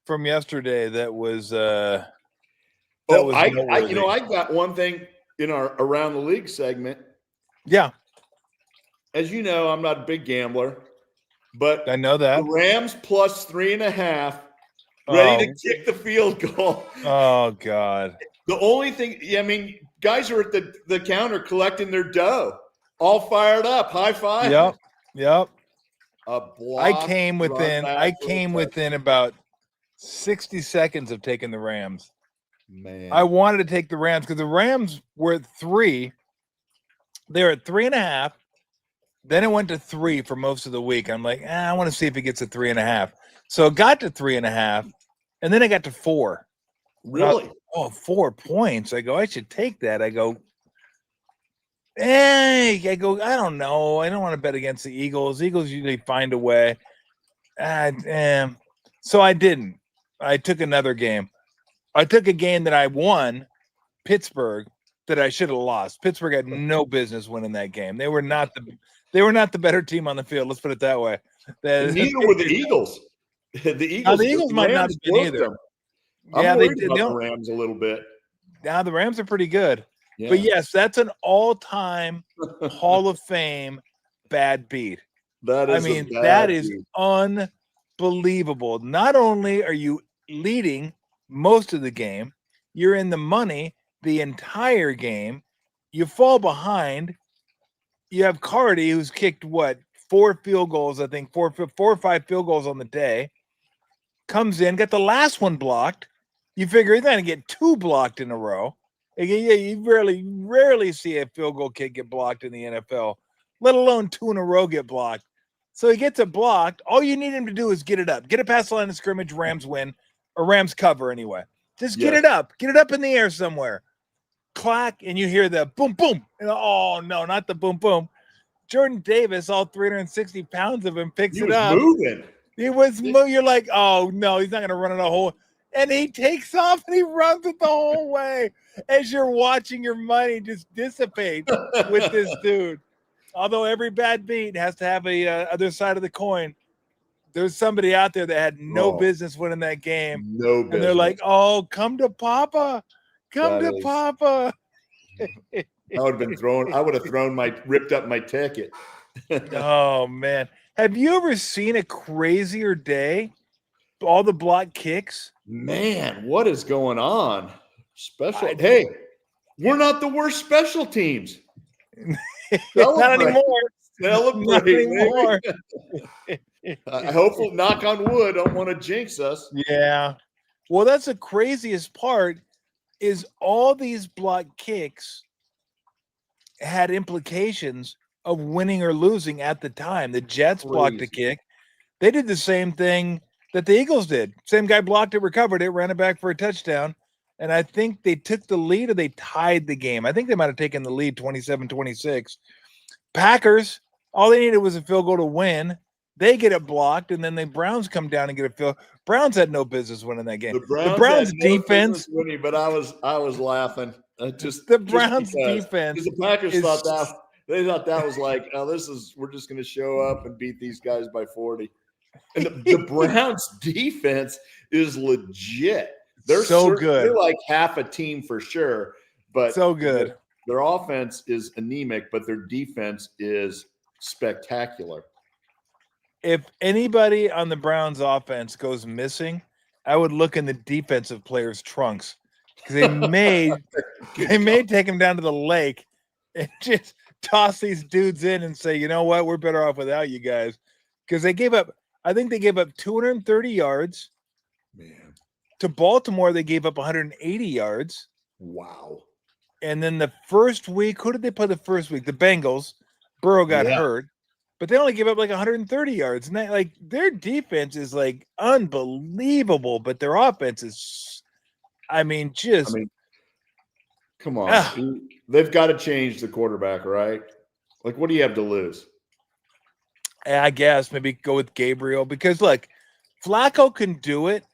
from yesterday that was I got one thing in our Around the League segment. Yeah. As you know, I'm not a big gambler, but I know that. the Rams plus 3.5, ready to kick the field goal. Oh, God. The only thing, I mean, guys are at the counter collecting their dough, all fired up, high five. Yep. A block. I came within about 60 seconds of taking the Rams. Man, I wanted to take the Rams because the Rams were at 3. They were at 3.5. Then it went to 3 for most of the week. I'm like, I want to see if it gets to 3.5. So it got to 3.5, and then it got to 4. Really? 4 points. I go, I should take that. I go, I don't know. I don't want to bet against the Eagles. Eagles usually find a way. So I didn't. I took another game. I took a game that I won, Pittsburgh, that I should have lost. Pittsburgh had no business winning that game. They were not the better team on the field. Let's put it that way. Neither were the Eagles. The Eagles might not have been either. I'm worried about the Rams a little bit. Now the Rams are pretty good. Yeah. But yes, that's an all-time Hall of Fame bad beat. That is unbelievable. Not only are you leading most of the game, you're in the money the entire game. You fall behind. You have Cardi, who's kicked 4 field goals, I think 4 or 5 field goals on the day. Comes in, got the last one blocked. You figure he's going to get 2 blocked in a row. You rarely see a field goal kick get blocked in the NFL, let alone 2 in a row get blocked. So he gets it blocked. All you need him to do is get it up. Get it past the line of scrimmage, Rams win, or Rams cover anyway. Just get it up. Get it up in the air somewhere. Clack, and you hear the boom, boom. And, oh, no, not the boom, boom. Jordan Davis, all 360 pounds of him, picks it up. He was moving. You're like, oh, no, he's not going to run it a whole. And he takes off and he runs it the whole way as you're watching your money just dissipate with this dude. Although every bad beat has to have a other side of the coin. There's somebody out there that had no business winning that game. No business. And they're like, oh, come to Papa. Papa. I would have ripped up my ticket. Oh, man. Have you ever seen a crazier day? All the block kicks? Man, what is going on? Hey, we're not the worst special teams. Not anymore. Celebrate. Not anymore. I hope, knock on wood, don't want to jinx us. Yeah. Well, that's the craziest part is all these block kicks had implications of winning or losing at the time. The Jets blocked a kick. They did the same thing that the Eagles did. Same guy blocked it, recovered it, ran it back for a touchdown. And I think they took the lead or they tied the game. I think they might have taken the lead 27-26. Packers, all they needed was a field goal to win. They get it blocked, and then the Browns come down and get a field. Browns had no business winning that game. The Browns defense winning, but I was laughing. The Browns defense. The Packers thought that was like, we're just going to show up and beat these guys by 40. And the Browns defense is legit. They're so good. They're like half a team for sure, but so good. Their offense is anemic, but their defense is spectacular. If anybody on the Browns offense goes missing, I would look in the defensive players' trunks because they may take him down to the lake and just toss these dudes in and say, you know what, we're better off without you guys, because they gave up. I think they gave up 230 yards. Man, to Baltimore, they gave up 180 yards. Wow. And then the first week, who did they play the first week? The Bengals. Burrow got hurt. But they only gave up like 130 yards. And their defense is like unbelievable, but their offense is, come on. They've got to change the quarterback, right? Like, what do you have to lose? I guess maybe go with Gabriel because, look, Flacco can do it.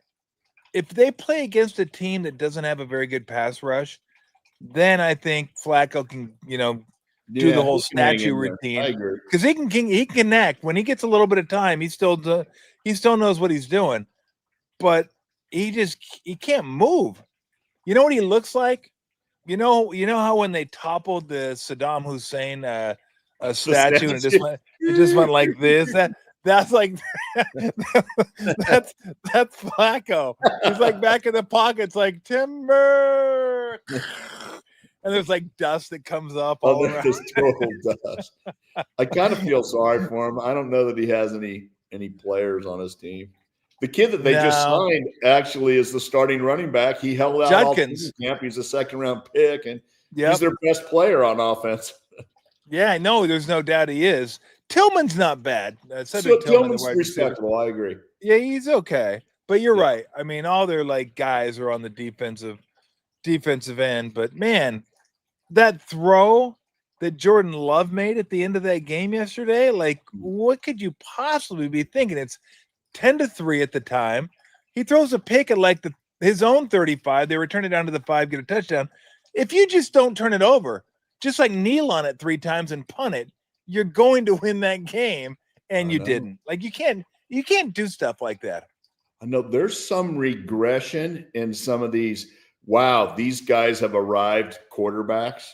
If they play against a team that doesn't have a very good pass rush, then I think Flacco can, do the whole statue routine. I agree. Because he can connect. When he gets a little bit of time, he still knows what he's doing. But he can't move. You know what he looks like? You know how when they toppled the Saddam Hussein statue and it just went like this? That's like that's Flacco. He's like back in the pockets, like timber, and there's like dust that comes up all around. There's total dust. I kind of feel sorry for him. I don't know that he has any players on his team. The kid that they just signed actually is the starting running back. He held out Judkins. all camp. He's a second-round pick, and Yep. he's their best player on offense. Yeah, no, there's no doubt he is. Tillman's not bad. So Tillman's respectable. I agree. Yeah, he's okay. But you're right. I mean, all their like guys are on the defensive end. But man, that throw that Jordan Love made at the end of that game yesterday, like, what could you possibly be thinking? It's 10-3 at the time. He throws a pick at like his own 35. They return it down to the 5, get a touchdown. If you just don't turn it over, just like kneel on it 3 times and punt it, you're going to win that game, and you didn't. Like, you can't do stuff like that. I know there's some regression in some of these. Wow, these guys have arrived quarterbacks,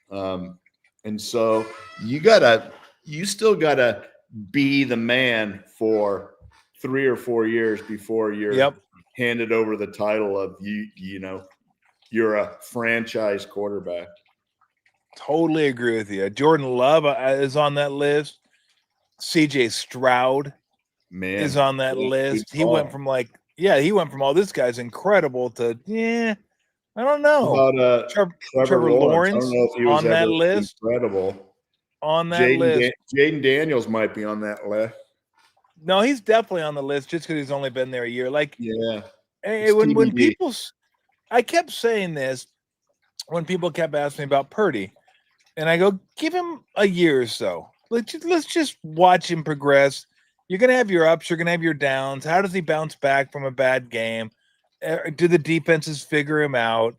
and so you still gotta be the man for 3 or 4 years before you're handed over the title of you're a franchise quarterback. Totally agree with you. Jordan Love is on that list. CJ Stroud is on that list. He went from all this guy's incredible to I don't know. About Trevor Lawrence I don't know if he was on that list. Incredible. On that list. Jaden Daniels might be on that list. No, he's definitely on the list just because he's only been there a year. Like, when people, I kept saying this when people kept asking me about Purdy. And I go, give him a year or so. Let's just watch him progress. You're going to have your ups. You're going to have your downs. How does he bounce back from a bad game? Do the defenses figure him out?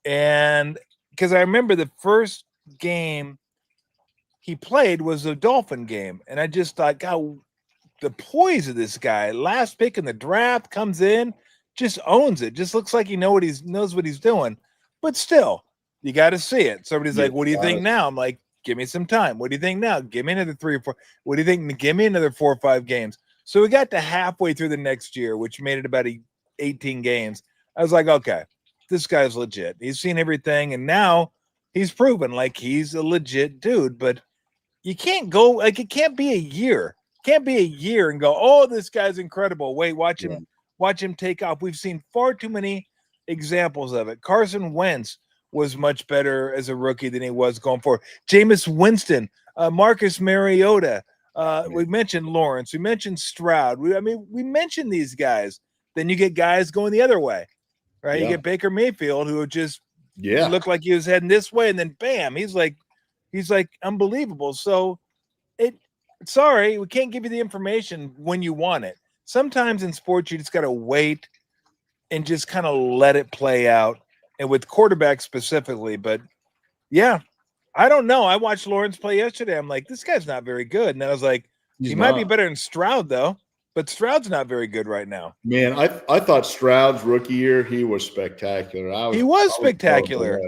And because I remember the first game he played was a Dolphin game. And I just thought, God, the poise of this guy, last pick in the draft, comes in, just owns it. Just looks like he knows what he's doing. But still, you got to see it. Somebody's like, what do you think now? I'm like, give me some time. What do you think now? Give me another 3 or 4. What do you think? Give me another 4 or 5 games. So we got to halfway through the next year, which made it about 18 games. I was like, okay, this guy's legit. He's seen everything. And now he's proven like he's a legit dude. But you can't go, like, it can't be a year. Can't be a year and go, oh, this guy's incredible. Wait, watch him take off. We've seen far too many examples of it. Carson Wentz was much better as a rookie than he was going forward. Jameis Winston, Marcus Mariota. We mentioned Lawrence. We mentioned Stroud. We mentioned these guys. Then you get guys going the other way, right? You get Baker Mayfield, who just looked like he was heading this way, and then bam, he's like unbelievable. So sorry, we can't give you the information when you want it. Sometimes in sports, you just got to wait and just kind of let it play out. And with quarterbacks specifically, but I don't know. I watched Lawrence play yesterday. I'm like, this guy's not very good. And then I was like, he might be better than Stroud though, but Stroud's not very good right now. Man, I thought Stroud's rookie year, he was spectacular. He was spectacular.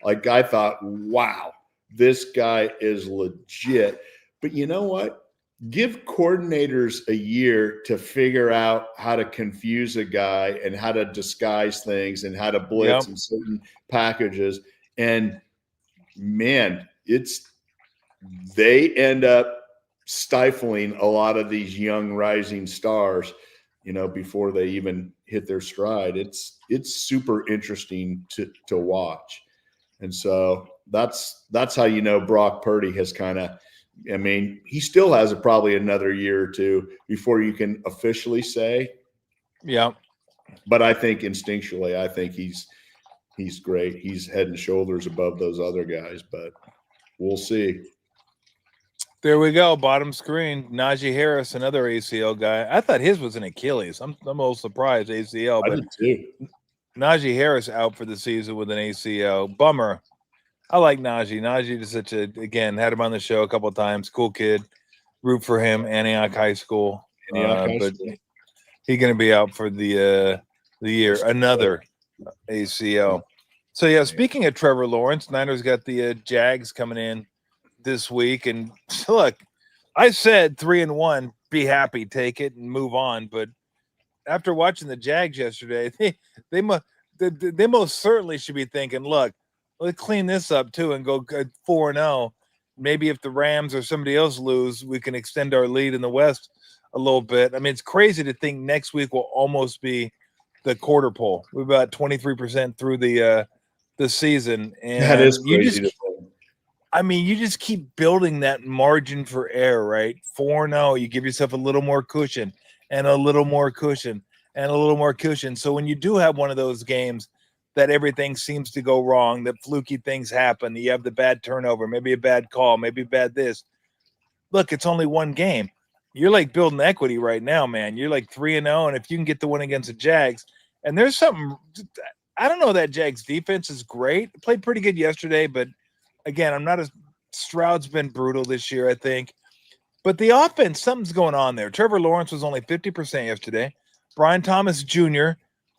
Like, I thought, wow, this guy is legit. But you know what? Give coordinators a year to figure out how to confuse a guy and how to disguise things and how to blitz in certain packages. And man, they end up stifling a lot of these young rising stars, before they even hit their stride. It's super interesting to watch. And so that's how Brock Purdy has kind of, he still has probably another year or two before you can officially say. Yeah. But I think instinctually, I think he's great. He's head and shoulders above those other guys, but we'll see. There we go. Bottom screen. Najee Harris, another ACL guy. I thought his was an Achilles. I'm a little surprised ACL, but I did too. Najee Harris out for the season with an ACL. Bummer. I like Najee. Najee is had him on the show a couple of times. Cool kid. Root for him. Antioch High School. But he's going to be out for the year. Another ACL. So, speaking of Trevor Lawrence, Niners got the Jags coming in this week. And look, I said 3-1 be happy, take it, and move on. But after watching the Jags yesterday, they most certainly should be thinking, look, let's clean this up too and go 4-0. Maybe if the Rams or somebody else lose, we can extend our lead in the West a little bit. I mean, it's crazy to think next week will almost be the quarter pole. We're about 23% through the season, and that is crazy to think. I mean, you just keep building that margin for error, right? 4-0, you give yourself a little more cushion and a little more cushion and a little more cushion. So when you do have one of those games that everything seems to go wrong, that fluky things happen, you have the bad turnover, maybe a bad call, maybe bad this. Look, it's only one game. You're like building equity right now, man. You're like 3-0, and if you can get the win against the Jags, and there's something – I don't know, that Jags defense is great. It played pretty good yesterday, but – again, I'm not as Stroud's been brutal this year, I think. But the offense, something's going on there. Trevor Lawrence was only 50% yesterday. Brian Thomas Jr.,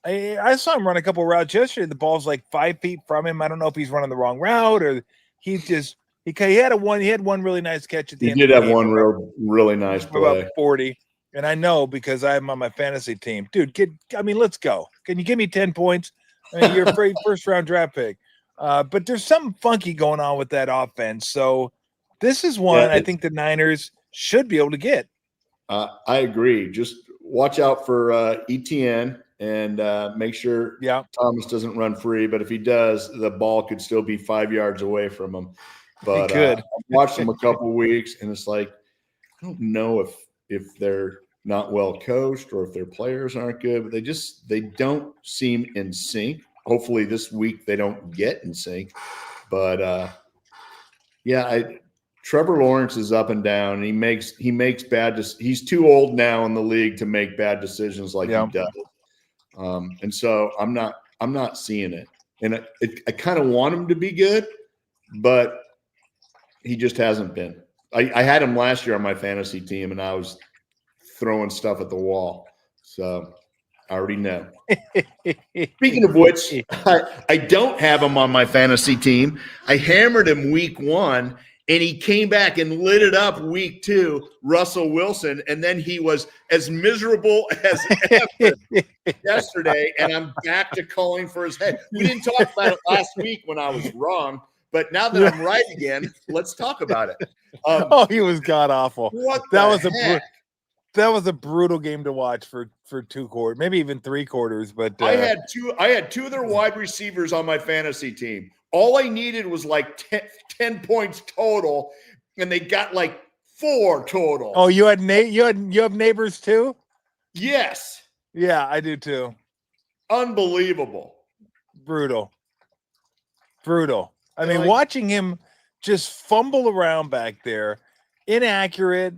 I saw him run a couple routes yesterday. The ball's like 5 feet from him. I don't know if he's running the wrong route or he had one really nice catch at the end. He did have one really nice play. About 40. And I know because I'm on my fantasy team. Dude, let's go. Can you give me 10 points? I mean, you're a first-round draft pick. But there's something funky going on with that offense. So this is one I think the Niners should be able to get. I agree. Just watch out for ETN and make sure Thomas doesn't run free. But if he does, the ball could still be 5 yards away from him. But I've watched them a couple weeks, and it's like I don't know if they're not well coached or if their players aren't good, but they don't seem in sync. Hopefully this week they don't get in sync. But Trevor Lawrence is up and down, and he makes bad he's too old now in the league to make bad decisions like he does. And so I'm not seeing it. And I kind of want him to be good, but he just hasn't been. I had him last year on my fantasy team, and I was throwing stuff at the wall. So I already know. Speaking of which, I don't have him on my fantasy team. I hammered him week 1, and he came back and lit it up week 2, Russell Wilson, and then he was as miserable as ever yesterday, and I'm back to calling for his head. We didn't talk about it last week when I was wrong, but now that I'm right again, let's talk about it. He was god-awful. That was a brutal game to watch for 2 quarters, maybe even 3 quarters. But I had two of their wide receivers on my fantasy team. All I needed was like 10 points total, and they got like 4 total. Oh, you have neighbors too? Yes. Yeah, I do too. Unbelievable. Brutal. I mean, watching him just fumble around back there, inaccurate.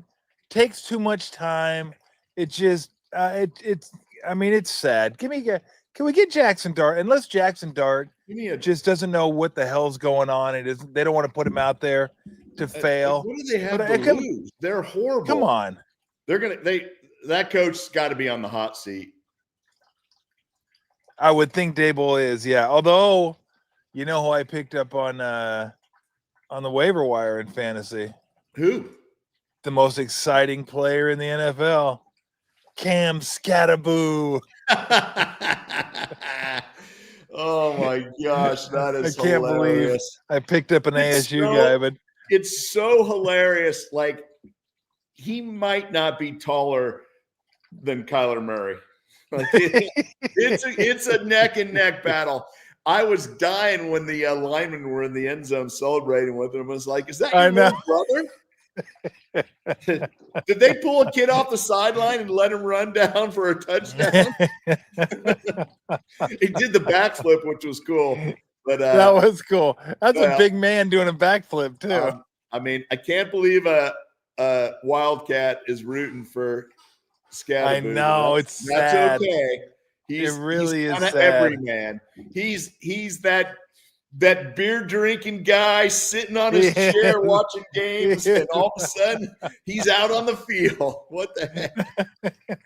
Takes too much time. It just it's sad. Can we get Jackson Dart? Unless Jackson Dart just doesn't know what the hell's going on. They don't want to put him out there to fail. What do they have to lose? They're horrible. Come on. That coach's got to be on the hot seat. I would think Dable is, yeah. Although, you know who I picked up on the waiver wire in fantasy? Who? The most exciting player in the NFL, Cam Scatterboo. Oh my gosh, that is I can't hilarious. Believe I picked up an ASU guy, but it's so hilarious. Like, he might not be taller than Kyler Murray. Like, it's a neck and neck battle. I was dying when the linemen were in the end zone celebrating with him. I was like, "Is that your little brother?" Did they pull a kid off the sideline and let him run down for a touchdown? He did the backflip, which was cool. But that was cool. That's a big man doing a backflip too. I mean, I can't believe a Wildcat is rooting for Scatterboo. I know, it's sad. That's okay. He's sad. Every man. He's that beer drinking guy sitting on his chair watching games, and all of a sudden he's out on the field. What the heck?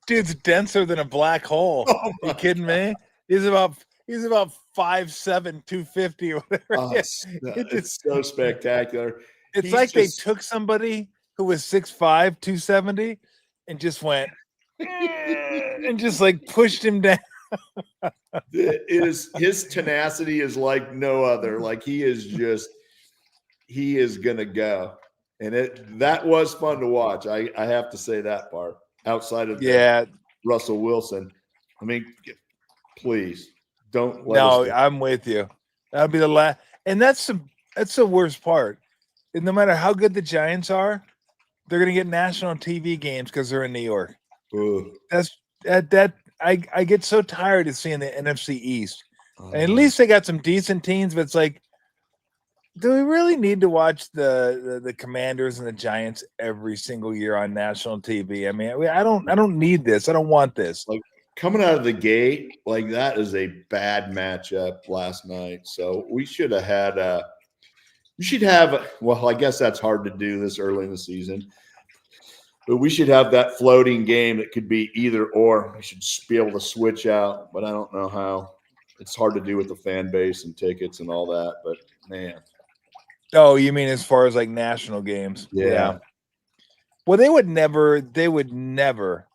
Dude's denser than a black hole. Oh, you kidding me? He's about 5'7", 250 or whatever. It's so spectacular. It's like they took somebody who was 6'5", 270, and just went and just like pushed him down. His tenacity is like no other. Like he is gonna go. And that was fun to watch. I have to say that part. Outside of Russell Wilson. I mean, please don't let us. I'm with you. That'll be the last, and that's the worst part. And no matter how good the Giants are, they're going to get national TV games because they're in New York. Ugh. I get so tired of seeing the NFC East. And at least they got some decent teams, but it's like, do we really need to watch the Commanders and the Giants every single year on national TV? I mean, I don't need this. I don't want this. Like coming out of the gate, like that is a bad matchup last night. So we should have had well, I guess that's hard to do this early in the season. But we should have that floating game that could be either or. We should just be able to switch out, but I don't know how. It's hard to do with the fan base and tickets and all that, but man. Oh, you mean as far as like national games? Yeah. Well, they would never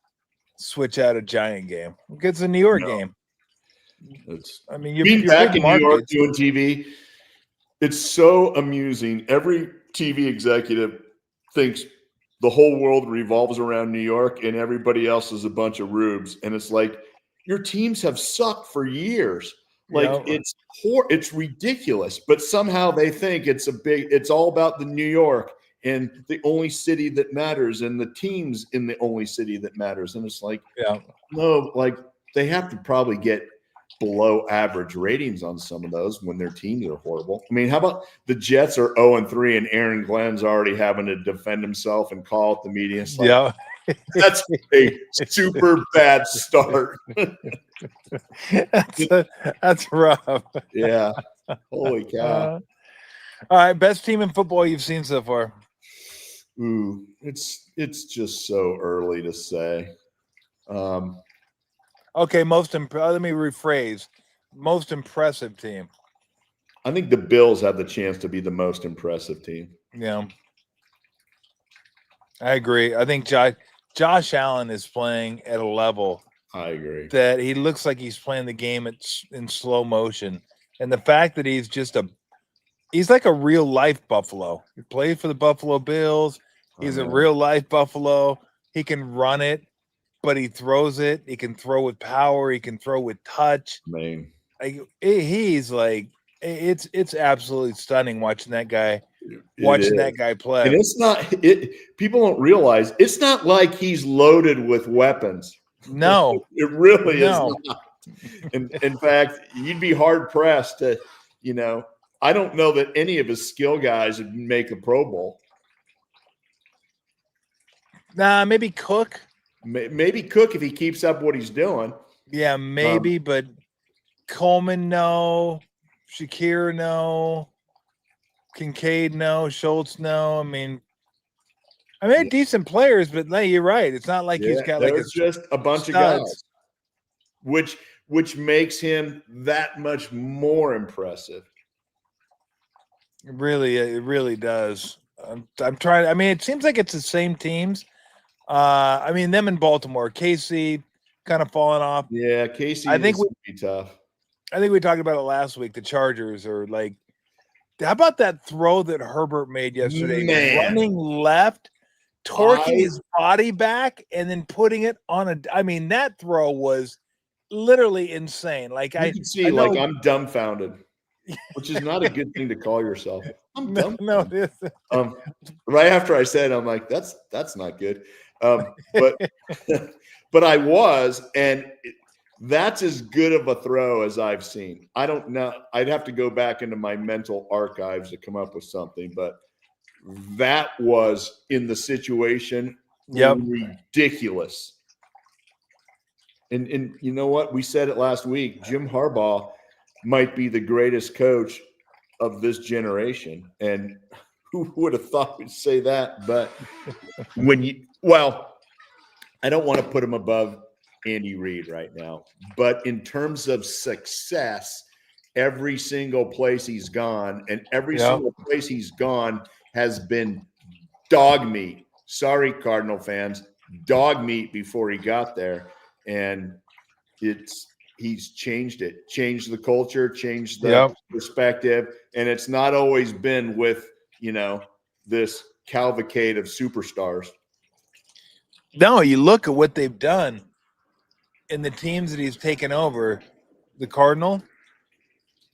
switch out a Giant game. It's a New York game. You're being back in New York doing TV, it's so amusing. Every TV executive thinks the whole world revolves around New York and everybody else is a bunch of rubes. And it's like, your teams have sucked for years. Like it's ridiculous, but somehow they think it's all about the New York and the only city that matters and the teams in the only city that matters. And it's like, no, like they have to probably get below average ratings on some of those when their teams are horrible. I mean, how about the Jets are 0-3 and Aaron Glenn's already having to defend himself and call at the media? It's like, that's a super bad start. That's rough. Yeah. Holy cow. All right. Best team in football you've seen so far? Ooh, it's just so early to say. Okay. Let me rephrase. Most impressive team. I think the Bills have the chance to be the most impressive team. Yeah. I agree. I think Josh Allen is playing at a level. I agree that he looks like he's playing the game in slow motion, and the fact that he's like a real life Buffalo. He played for the Buffalo Bills. He's a real life Buffalo. He can run it, but he throws it. He can throw with power. He can throw with touch. Man, he's like it's absolutely stunning watching that guy. That guy play. And it's not people don't realize it's not like he's loaded with weapons. No. It really is not. In fact, you'd be hard pressed to, I don't know that any of his skill guys would make a Pro Bowl. Nah, maybe Cook. Maybe Cook if he keeps up what he's doing. Yeah, maybe, but Coleman, no. Shakir, no. Kincaid, no. Schultz, no. I mean, decent players, but you're right. It's not like he's got like just a bunch of guys, which makes him that much more impressive. It really does. I'm trying. It seems like it's the same teams. Them in Baltimore, KC kind of falling off. Yeah, KC. I think would be tough. I think we talked about it last week. The Chargers are like, how about that throw that Herbert made yesterday? Man. Running left, torquing his body back, and then putting it on that throw was literally insane. Like you can see, like I'm dumbfounded, which is not a good thing to call yourself. I'm dumbfounded. Right after I said, I'm like, that's not good. But I was, and that's as good of a throw as I've seen. I don't know. I'd have to go back into my mental archives to come up with something, but that was in the situation ridiculous. And you know what? We said it last week. Jim Harbaugh might be the greatest coach of this generation. And who would have thought we'd say that? But I don't want to put him above Andy Reid right now. But in terms of success, every single place he's gone and every single place he's gone has been dog meat. Sorry, Cardinal fans, dog meat before he got there, and he's changed it, changed the culture, changed the perspective, and it's not always been with this cavalcade of superstars. No, you look at what they've done in the teams that he's taken over: the Cardinal,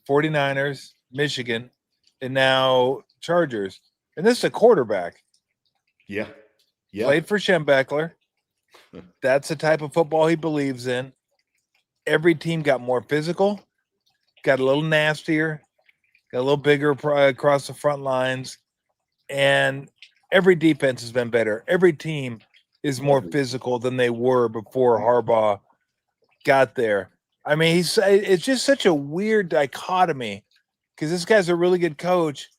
49ers, Michigan, and now Chargers. And this is a quarterback. Yeah. Played for Schembechler. That's the type of football he believes in. Every team got more physical, got a little nastier, got a little bigger across the front lines, and every defense has been better. Every team is more physical than they were before Harbaugh got there. I mean, it's just such a weird dichotomy because this guy's a really good coach,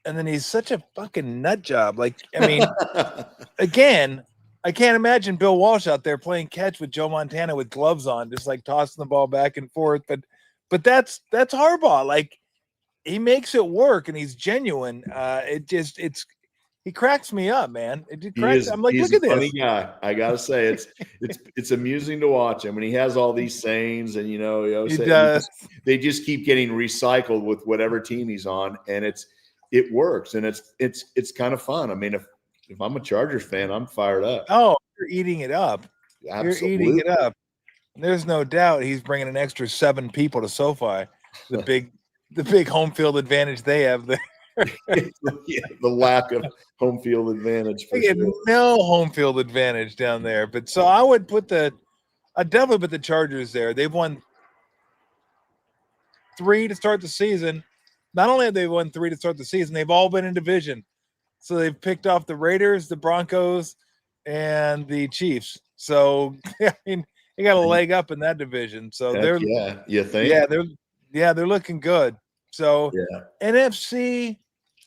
and then he's such a fucking nut job. Like, I mean, again, I can't imagine Bill Walsh out there playing catch with Joe Montana with gloves on, just like tossing the ball back and forth. But that's Harbaugh. Like, he makes it work, and he's genuine. He cracks me up, man. I'm like, look at this. Funny guy. I gotta say, it's amusing to watch him, and he has all these sayings, and he does. They just keep getting recycled with whatever team he's on, and it works, and it's kind of fun. I mean, if I'm a Chargers fan, I'm fired up. Oh, you're eating it up. Absolutely. You're eating it up. There's no doubt he's bringing an extra 7 people to SoFi. The big home field advantage they have there. Yeah, the lack of home field advantage. They get no home field advantage down there. But so I'd definitely put the Chargers there. They've won 3 to start the season. Not only have they won 3 to start the season, they've all been in division. So they've picked off the Raiders, the Broncos, and the Chiefs. So I mean, they got a leg up in that division. So you think? They're looking good. So NFC,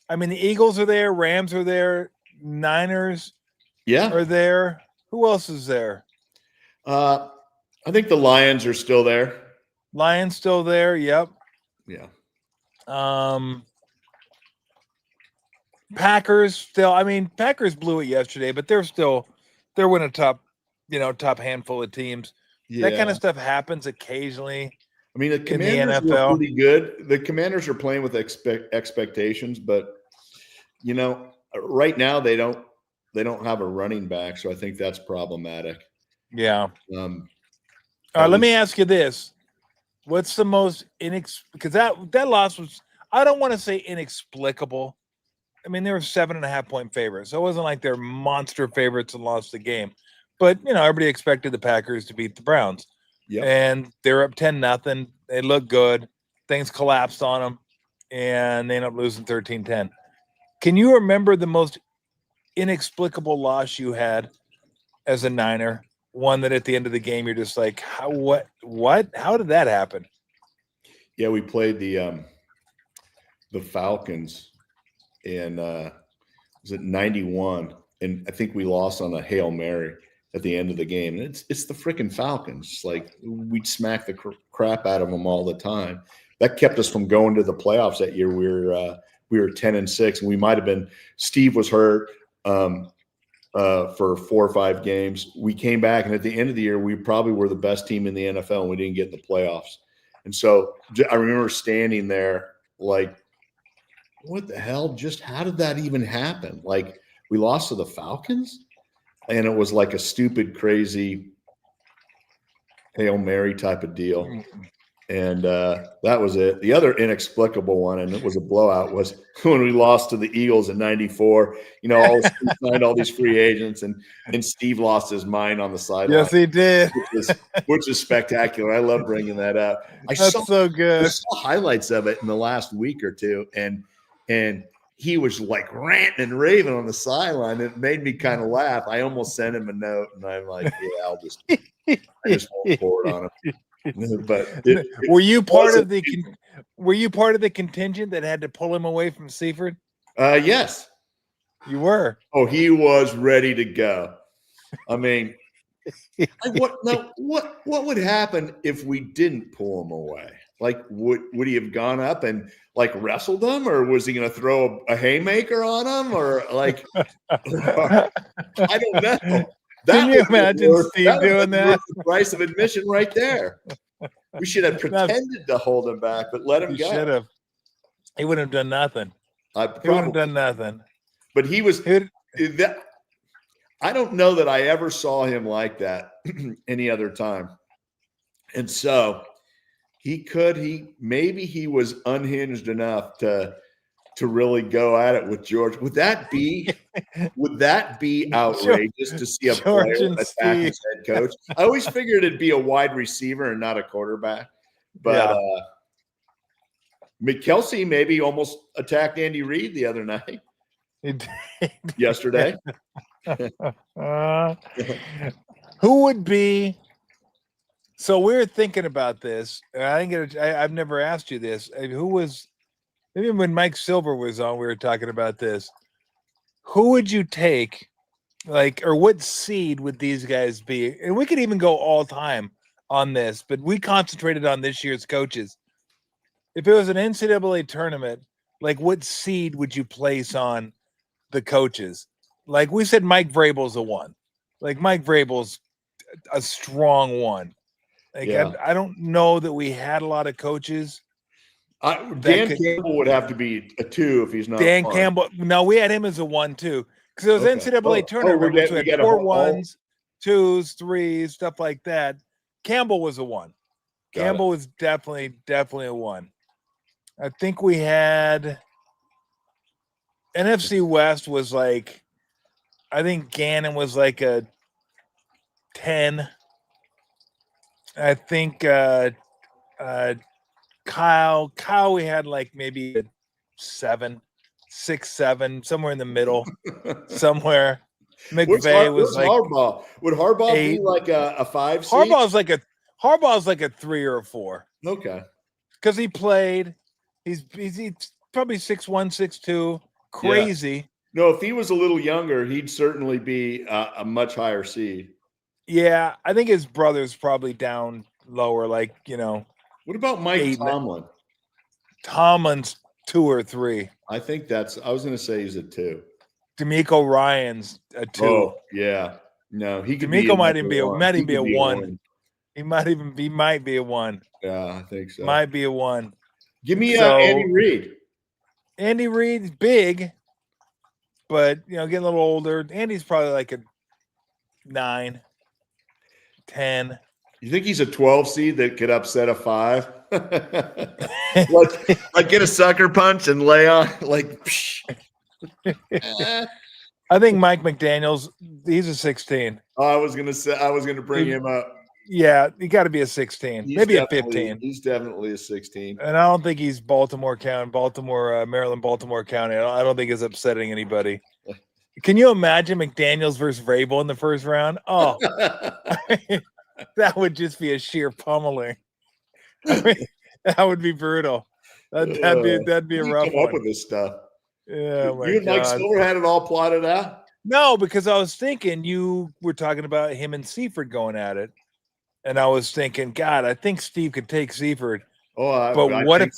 I mean, the Eagles are there, Rams are there, Niners are there. Who else is there? I think the Lions are still there. Lions still there, yep. Yeah. Packers still, I mean, Packers blew it yesterday, but they're winning top handful of teams. Yeah. That kind of stuff happens occasionally. I mean, the Commanders were pretty good. The Commanders are playing with expectations, but right now they don't have a running back, so I think that's problematic. Yeah. All right, let me ask you this: what's the most because that loss was, I don't want to say inexplicable. I mean, they were 7.5-point favorites, so it wasn't like they're monster favorites and lost the game. But everybody expected the Packers to beat the Browns. Yep. And they're up 10-0. They look good. Things collapsed on them, and they end up losing 13-10. Can you remember the most inexplicable loss you had as a Niner? One that at the end of the game you're just like, what? How did that happen? Yeah, we played the Falcons, and was it 91? And I think we lost on a Hail Mary at the end of the game. And it's the freaking Falcons. Like, we'd smack the crap out of them all the time. That kept us from going to the playoffs that year. We were 10-6, and we might have been. Steve was hurt for 4 or 5 games. We came back, and at the end of the year, we probably were the best team in the NFL, and we didn't get in the playoffs. And so I remember standing there like, what the hell? Just how did that even happen? Like, we lost to the Falcons? And it was like a stupid, crazy Hail Mary type of deal. And that was it. The other inexplicable one, and it was a blowout, was when we lost to the Eagles in 94. Signed all these free agents, and Steve lost his mind on the sideline. Yes, he did. Which is spectacular. I love bringing that up. So good. I saw highlights of it in the last week or two, and he was like ranting and raving on the sideline. It made me kind of laugh. I almost sent him a note, and I'm like, yeah, I just won't forward on him. But were you part of the contingent that had to pull him away from Seaford? Yes, you were. Oh, he was ready to go. I mean, what would happen if we didn't pull him away? Like, would he have gone up and like wrestled him, or was he going to throw a haymaker on him, or like, I don't know. Can you imagine Steve doing that? The price of admission right there. We should have pretended to hold him back, but let him go. Should have. He wouldn't have done nothing. He wouldn't have done nothing. But he was. I don't know that I ever saw him like that any other time. And so maybe he was unhinged enough to really go at it with George. Would that be outrageous to see a player attack his head coach? I always figured it'd be a wide receiver and not a quarterback. But Kelsey maybe almost attacked Andy Reid the other night. Yesterday. Who would be? So we're thinking about this. I've never asked you this. Who was? Maybe when Mike Silver was on, we were talking about this. Who would you take? Or what seed would these guys be? And we could even go all time on this, but we concentrated on this year's coaches. If it was an NCAA tournament, what seed would you place on the coaches? Like we said, Mike Vrabel's a 1. Mike Vrabel's a strong 1. I don't know that we had a lot of coaches. Dan Campbell would have to be a 2 if he's not. Dan Campbell. No, we had him as a 1 too, because it was NCAA tournament. We had 4 1s, 2s, 3s, stuff like that. Campbell was a 1. Campbell was definitely a 1. I think we had NFC West was I think Gannon was a 10. I think Kyle we had maybe a 7, 6, 7, somewhere in the middle, somewhere. McVay was Harbaugh. Would Harbaugh 8. Be a 5 seed? Harbaugh's a 3 or a 4. Okay. Because he played. He's probably 6'1", 6'2", crazy. Yeah. No, if he was a little younger, he'd certainly be a much higher seed. Yeah, I think his brother's probably down lower, What about Mike Tomlin? Tomlin's 2 or 3. I think I was going to say he's a 2. D'Amico Ryan's a 2. Oh, yeah. No, he could D'Amico be might even be a 1. He might be a 1. Yeah, I think so. Might be a 1. Give me Andy Reid. Andy Reid's big, but getting a little older. Andy's probably a 9, 10. You think he's a 12 seed that could upset a 5? Get a sucker punch and lay on I think Mike McDaniels, he's a 16. I was gonna bring him up. Yeah, you got to be a 16, maybe a 15. He's definitely a 16. And I don't think he's Maryland, Baltimore County. I don't think he's upsetting anybody. Can you imagine McDaniels versus Vrabel in the first round? Oh, that would just be a sheer pummeling. That would be brutal. That'd be a rough one. Up with this stuff. Yeah, you and Mike Silver had it all plotted out. No, because I was thinking you were talking about him and Seifert going at it. And I was thinking, God, I think Steve could take Seifert. But what if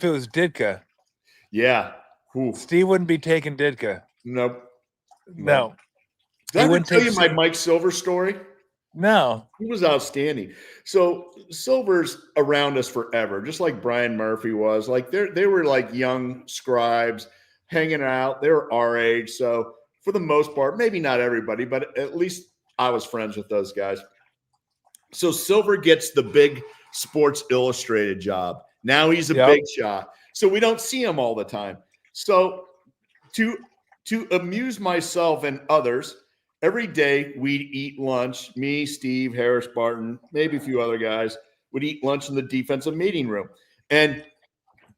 it was Ditka? Yeah. Oof. Steve wouldn't be taking Ditka. Nope. No. Did I ever tell you my Mike Silver story? No. He was outstanding. So Silver's around us forever, just like Brian Murphy was. They were young scribes hanging out. They were our age. So for the most part, maybe not everybody, but at least I was friends with those guys. So Silver gets the big Sports Illustrated job. Now he's a big shot. So we don't see him all the time. So to amuse myself and others, every day we'd eat lunch. Me, Steve, Harris Barton, maybe a few other guys would eat lunch in the defensive meeting room. And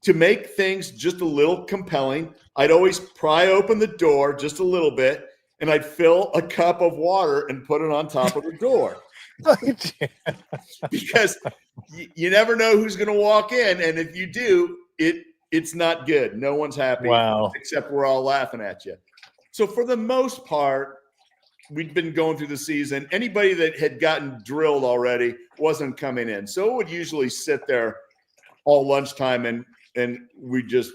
to make things just a little compelling, I'd always pry open the door just a little bit, and I'd fill a cup of water and put it on top of the door. Because you never know who's going to walk in, and if you do, it's not good. No one's happy. Wow. Except we're all laughing at you. So for the most part, we'd been going through the season. Anybody that had gotten drilled already wasn't coming in. So it would usually sit there all lunchtime, and we just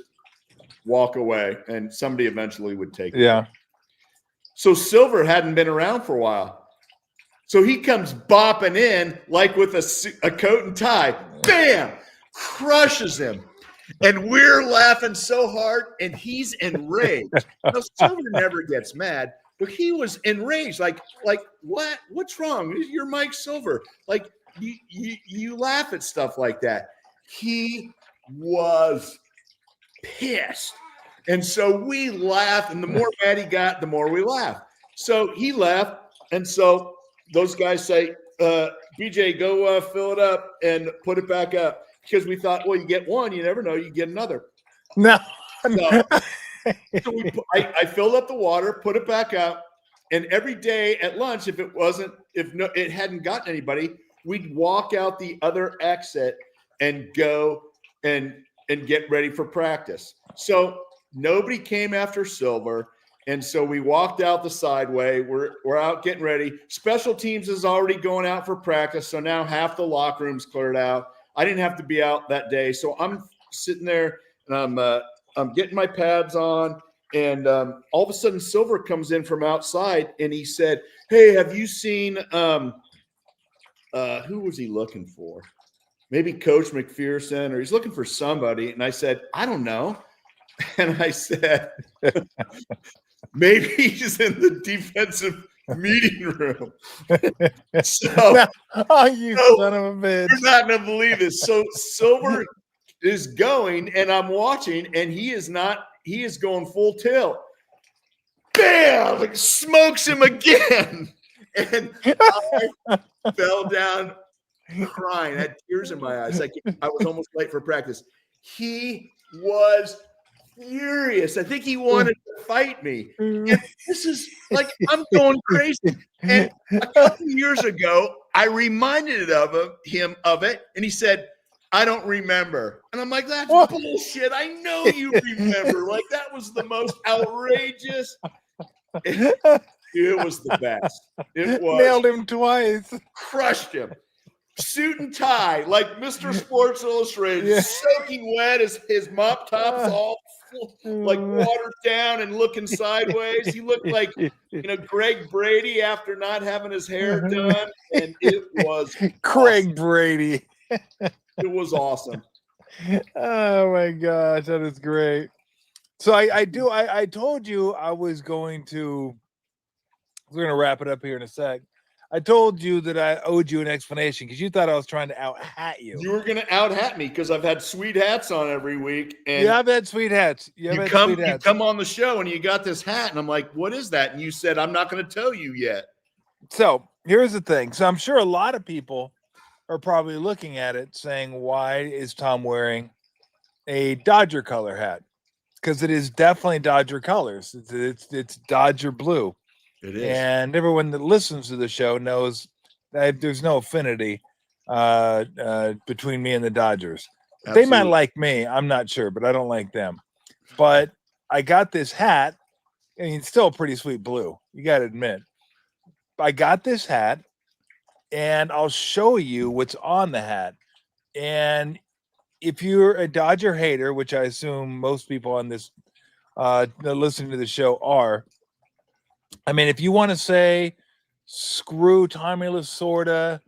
walk away, and somebody eventually would take it. Yeah. So Silver hadn't been around for a while. So he comes bopping in like with a coat and tie. Bam! Crushes him. And we're laughing so hard, and he's enraged. Now, Silver never gets mad, but he was enraged. Like what? What's wrong? You're Mike Silver. Like, you laugh at stuff like that. He was pissed. And so we laughed, and the more mad he got, the more we laughed. So he left, and so those guys say, BJ, go fill it up and put it back up. Because we thought, well, you get one, you never know, you get another. No. So I filled up the water, put it back up, and every day at lunch, if it hadn't gotten anybody, we'd walk out the other exit and go and get ready for practice. So nobody came after Silver. And so we walked out the sideway. We're out getting ready. Special teams is already going out for practice. So now half the locker room's cleared out. I didn't have to be out that day. So I'm sitting there and I'm getting my pads on. And all of a sudden Silver comes in from outside and he said, hey, have you seen who was he looking for? Maybe Coach McPherson, or he's looking for somebody. And I said, I don't know. And I said, maybe he's in the defensive meeting room. So, you son of a bitch. You're not going to believe this. So Silver is going, and I'm watching, and he is going full tilt. Bam! Like, smokes him again. And I fell down crying. I had tears in my eyes. Like, I was almost late for practice. He was furious. I think he wanted to fight me. And this is like, I'm going crazy. And a couple years ago, I reminded him of it, and he said, I don't remember. And I'm like, that's bullshit. I know you remember. Like, that was the most outrageous. It was the best. It was. Nailed him twice. Crushed him. Suit and tie, like Mr. Sports Illustrated, soaking wet as his mop top's all like watered down and looking sideways. He looked like, Greg Brady after not having his hair done. And it was Craig awesome. Brady. It was awesome. Oh my gosh, that is great. So I told you we're going to wrap it up here in a sec. I told you that I owed you an explanation because you thought I was trying to out-hat you. You were going to out-hat me because I've had sweet hats on every week. And I've had sweet hats. You come on the show and you got this hat. And I'm like, what is that? And you said, I'm not going to tell you yet. So here's the thing. So I'm sure a lot of people are probably looking at it saying, why is Tom wearing a Dodger color hat? Because it is definitely Dodger colors. It's Dodger blue. It is. And everyone that listens to the show knows that there's no affinity between me and the Dodgers. Absolutely. They might like me. I'm not sure, but I don't like them. But I got this hat. I mean, it's still a pretty sweet blue. You got to admit. I got this hat, and I'll show you what's on the hat. And if you're a Dodger hater, which I assume most people on this listening to the show are, I mean, if you want to say screw Tommy Lasorda,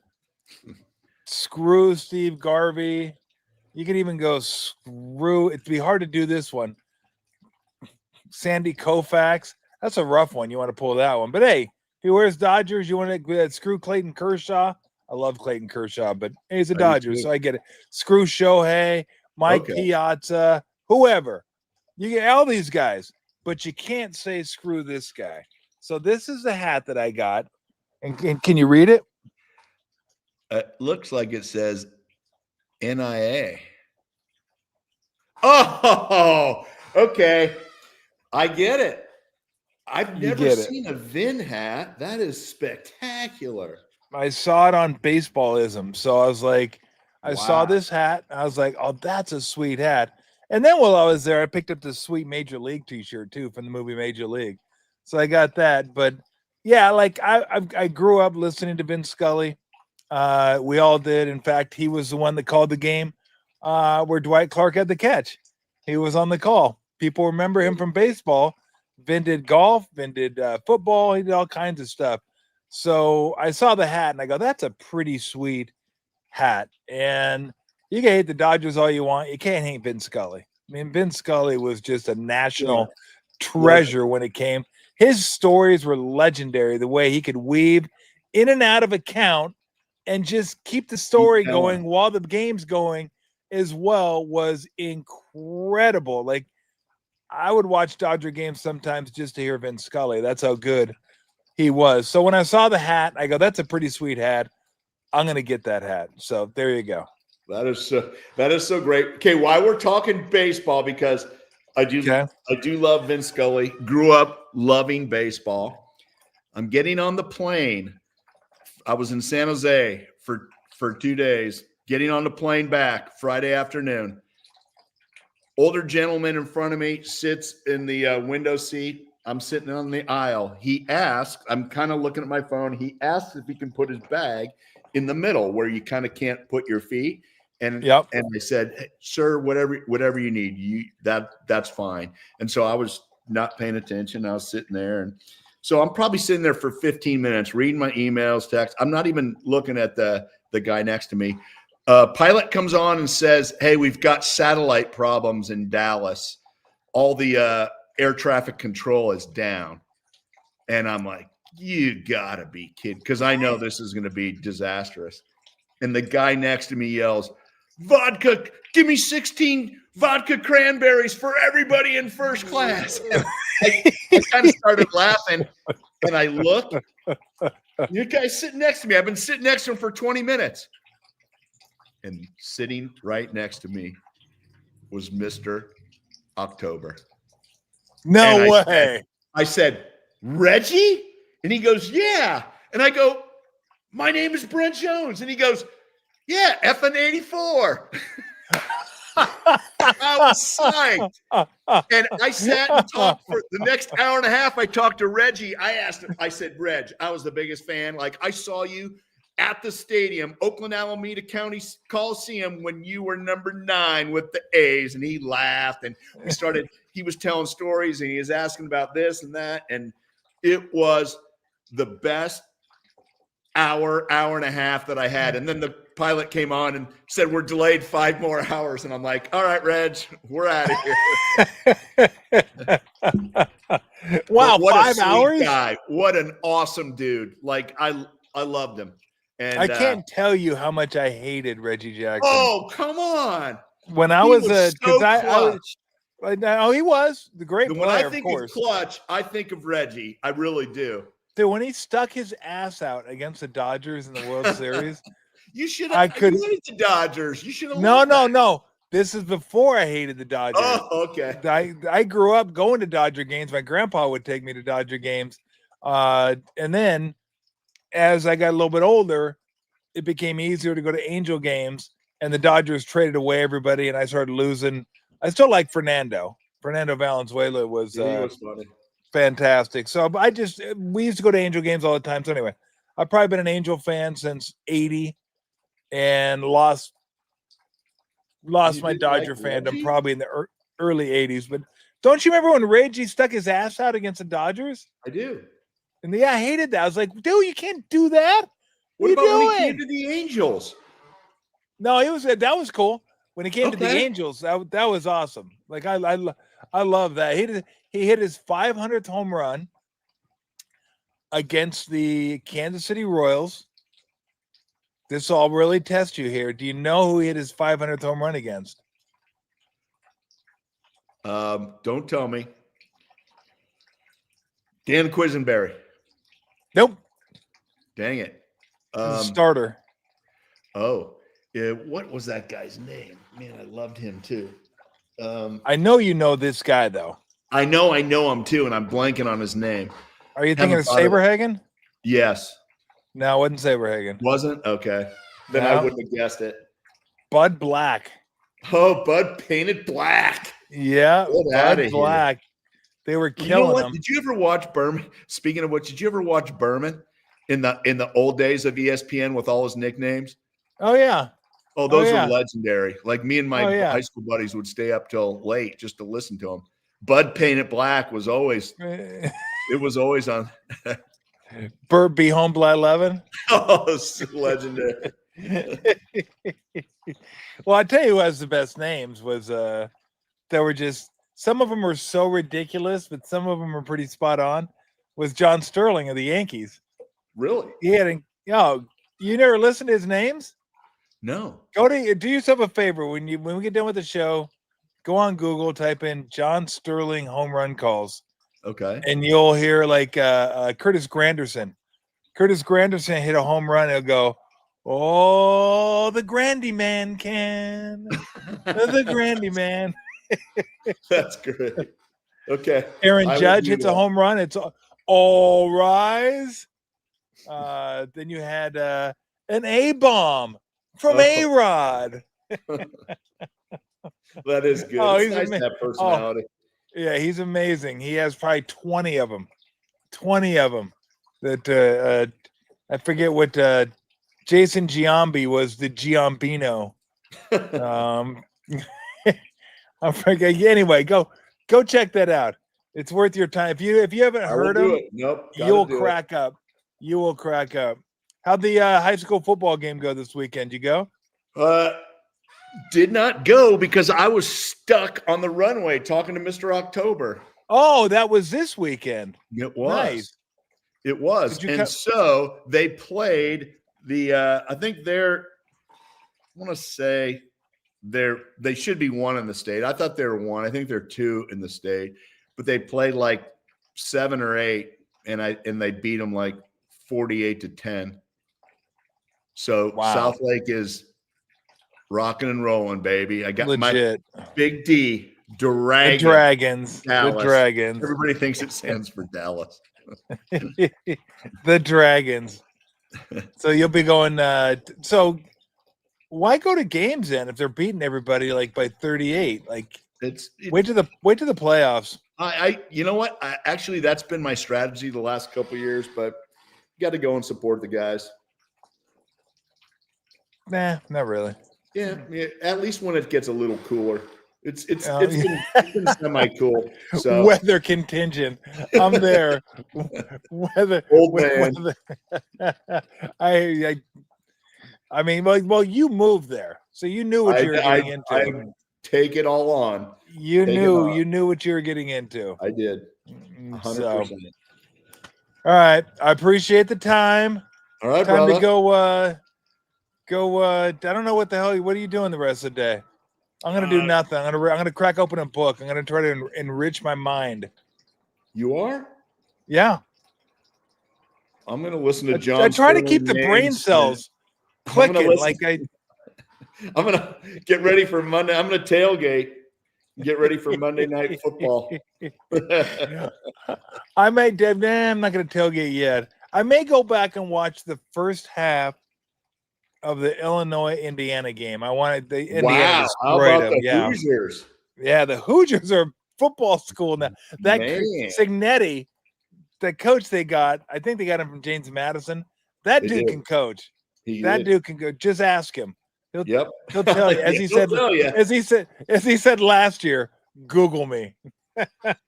screw Steve Garvey, you can even go screw. It'd be hard to do this one. Sandy Koufax. That's a rough one. You want to pull that one. But hey, he wears Dodgers. You want to screw Clayton Kershaw? I love Clayton Kershaw, but he's a Dodger, so I get it. Screw Shohei, Mike Piazza, whoever. You get all these guys, but you can't say screw this guy. So this is the hat that I got. And can you read it? It looks like it says NIA. Oh, okay. I get it. I've never seen a Vin hat. That is spectacular. I saw it on Baseballism. So I was like, I saw this hat. I was like, oh, that's a sweet hat. And then while I was there, I picked up this sweet Major League t-shirt too from the movie Major League. So I got that. But yeah, like I grew up listening to Vin Scully. We all did. In fact, he was the one that called the game where Dwight Clark had the catch. He was on the call. People remember him from baseball. Vin did golf, Vin did football. He did all kinds of stuff. So I saw the hat and I go, that's a pretty sweet hat. And you can hate the Dodgers all you want. You can't hate Vin Scully. I mean, Vin Scully was just a national treasure when it came. His stories were legendary. The way he could weave in and out of a count and just keep the story going while the game's going as well was incredible. Like, I would watch Dodger games sometimes just to hear Vin Scully. That's how good he was. So when I saw the hat, I go, that's a pretty sweet hat. I'm going to get that hat. So there you go. That is so great. Okay, why we're talking baseball, because I do love Vin Scully. Grew up loving baseball. I'm getting on the plane. I was in San Jose for 2 days, getting on the plane back Friday afternoon. Older gentleman in front of me sits in the window seat. I'm sitting on the aisle. He asks, I'm kind of looking at my phone. He asks if he can put his bag in the middle where you kind of can't put your feet. And I said, hey, sir, whatever you need, that's fine. And so I was not paying attention. I was sitting there. And so I'm probably sitting there for 15 minutes, reading my emails, text. I'm not even looking at the guy next to me. Pilot comes on and says, hey, we've got satellite problems in Dallas. All the air traffic control is down. And I'm like, you gotta be kidding, because I know this is going to be disastrous. And the guy next to me yells, vodka, give me 16 vodka cranberries for everybody in first class. I kind of started laughing, and I look. Your guy's sitting next to me. I've been sitting next to him for 20 minutes. And sitting right next to me was Mr. October. No way. I said, Reggie? And he goes, yeah. And I go, my name is Brent Jones. And he goes, yeah, effing 84. I was psyched. And I sat and talked for the next hour and a half. I talked to Reggie. I asked him, I said, Reg, I was the biggest fan. Like, I saw you at the stadium, Oakland Alameda County Coliseum, when you were number 9 with the A's. And he laughed, and he was telling stories, and he was asking about this and that. And it was the best hour and a half that I had. And then the pilot came on and said, we're delayed 5 more hours. And I'm like, all right, Reg, we're out of here. Wow, what 5 hours? Guy. What an awesome dude. Like, I loved him. And I can't tell you how much I hated Reggie Jackson. Oh, come on. When I was a he was the great player. When I think of clutch, I think of Reggie. I really do. Dude, when he stuck his ass out against the Dodgers in the World Series, you should have hated the Dodgers. You should have. No. This is before I hated the Dodgers. Oh, okay. I grew up going to Dodger games. My grandpa would take me to Dodger games. And then as I got a little bit older, it became easier to go to Angel games, and the Dodgers traded away everybody, and I started losing. I still like Fernando. Fernando Valenzuela was funny. Fantastic. So we used to go to Angel games all the time. So anyway, I've probably been an Angel fan since 80 and lost my Dodger fandom probably in the early 80s. But don't you remember when Reggie stuck his ass out against the Dodgers? I do. And I hated that. I was like, dude, you can't do that. What about when he came to the Angels? No, that was cool. When he came to the Angels, that was awesome. Like, I love that. He hit his 500th home run against the Kansas City Royals. This will really test you here. Do you know who he hit his 500th home run against? Don't tell me. Dan Quisenberry. Nope. Dang it. Starter. Oh, yeah. What was that guy's name? Man, I loved him too. I know you know this guy though. I know him too, and I'm blanking on his name. Are you thinking of Saberhagen? Yes. No, it wasn't Saberhagen. Wasn't? Okay. Then I wouldn't have guessed it. Bud Black. Oh, Bud painted black. Yeah, Bud Black. They were killing him. Did you ever watch Berman? Speaking of which, did you ever watch Berman in the old days of ESPN with all his nicknames? Oh yeah. Oh, those are legendary. Like me and my high school buddies would stay up till late just to listen to him. Bud Painted Black was always it was always on. Burt Be Home by 11. Oh, it's legendary. Well, I tell you who has the best names was there were just some of them were so ridiculous, but some of them were pretty spot on. Was John Sterling of the Yankees. Really? He had you never listened to his names? No. Do yourself a favor when we get done with the show, go on Google, type in John Sterling home run calls. Okay. And you'll hear like Curtis Granderson. Curtis Granderson hit a home run. He'll go, "Oh, the Grandy man can." The Grandy man. That's great. Okay. Aaron Judge hits a home run. It's all rise. Then you had an A-bomb from A-Rod. That is good. Oh, it's nice to have personality. Yeah, he's amazing. He has probably 20 of them. 20 of them. That I forget what Jason Giambi was the Giambino. I forget. Anyway, go check that out. It's worth your time. If you haven't heard him, you'll crack up. You will crack up. How'd the high school football game go this weekend? You go? Did not go because I was stuck on the runway talking to Mr. October. Oh, that was this weekend. It was. Nice. It was. And so they played I think they should be one in the state. I thought they were one. I think they're two in the state, but they played like 7 or 8 and they beat them like 48-10. So wow. South Lake is rocking and rolling, baby. I got legit. My Big D Dragons. The Dragons. Dallas. The Dragons. Everybody thinks it stands for Dallas. The Dragons. So you'll be going. So why go to games then if they're beating everybody like by 38? Like wait to the playoffs. You know what? Actually, that's been my strategy the last couple of years, but you got to go and support the guys. Nah, not really. Yeah, at least when it gets a little cooler. It's been semi-cool. So weather contingent. I'm there. Weather. Old man. Weather. I mean, well, you moved there, so you knew what you were getting into. I take it all on. You knew what you were getting into. I did. 100%. So, all right, I appreciate the time. All right, time brother. to go. I don't know what the hell. What are you doing the rest of the day? I'm gonna do nothing. I'm gonna crack open a book. I'm gonna try to enrich my mind. You are? Yeah. I'm gonna listen to John. I try to keep the brain cells clicking. I'm gonna get ready for Monday. I'm gonna tailgate. Get ready for Monday Night Football. I may. I'm not gonna tailgate yet. I may go back and watch the first half of the Illinois-Indiana game. I wanted the Indiana to how about them. The Hoosiers? Yeah, the Hoosiers are a football school now. That Signetti, the coach they got, I think they got him from James Madison. That dude can coach. Dude can go. Just ask him. He'll tell you. As he said last year, Google me.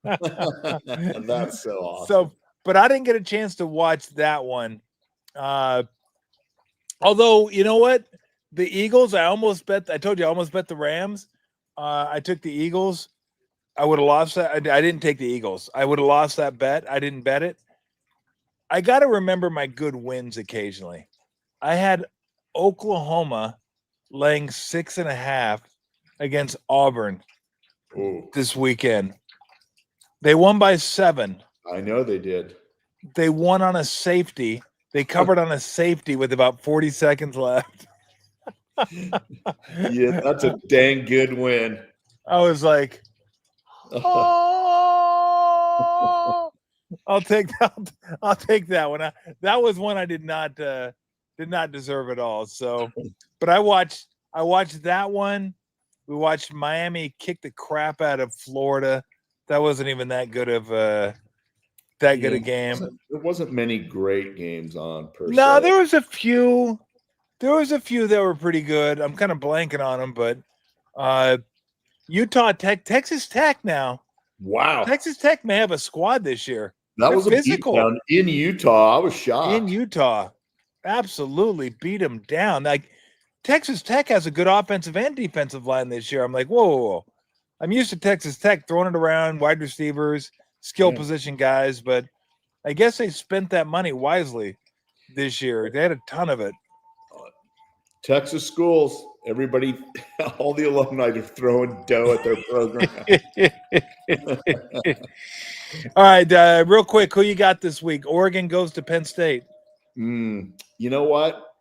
That's so awesome. But I didn't get a chance to watch that one. Although, you know what? The Eagles, I told you I almost bet the Rams. I took the Eagles. I would have lost that. I didn't take the Eagles. I would have lost that bet. I didn't bet it. I got to remember my good wins occasionally. I had Oklahoma laying 6.5 against Auburn this weekend. They won by 7. I know they did. They won on a safety. They covered on a safety with about 40 seconds left. Yeah, that's a dang good win. I was like, oh, I'll take that one. That was one I did not deserve at all. So, but I watched that one. We watched Miami kick the crap out of Florida. That wasn't even that good of a game. There wasn't many great games on per se. No, there was a few. There was a few that were pretty good. I'm kind of blanking on them, but Utah Tech, Texas Tech now. Wow. Texas Tech may have a squad this year. That They're was a beatdown in Utah. I was shocked. In Utah. Absolutely beat them down. Like Texas Tech has a good offensive and defensive line this year. I'm like, whoa. I'm used to Texas Tech throwing it around, wide receivers, skill position guys, but I guess they spent that money wisely this year. They had a ton of it. Texas schools, everybody, all the alumni are throwing dough at their program. All right, real quick, who you got this week? Oregon goes to Penn State. You know what?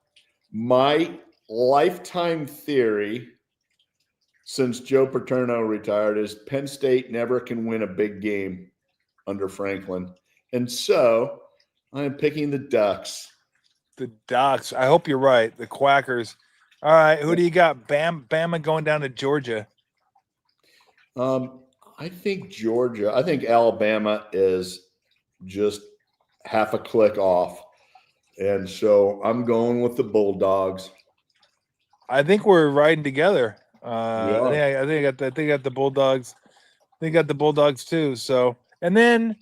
My lifetime theory since Joe Paterno retired is Penn State never can win a big game under Franklin. And so I am picking the Ducks. The Ducks. I hope you're right. The Quackers. All right, who do you got? Bama going down to Georgia. I think Georgia. I think Alabama is just half a click off, and so I'm going with the Bulldogs. I think we're riding together. I think I got the Bulldogs. They got the Bulldogs too. So, and then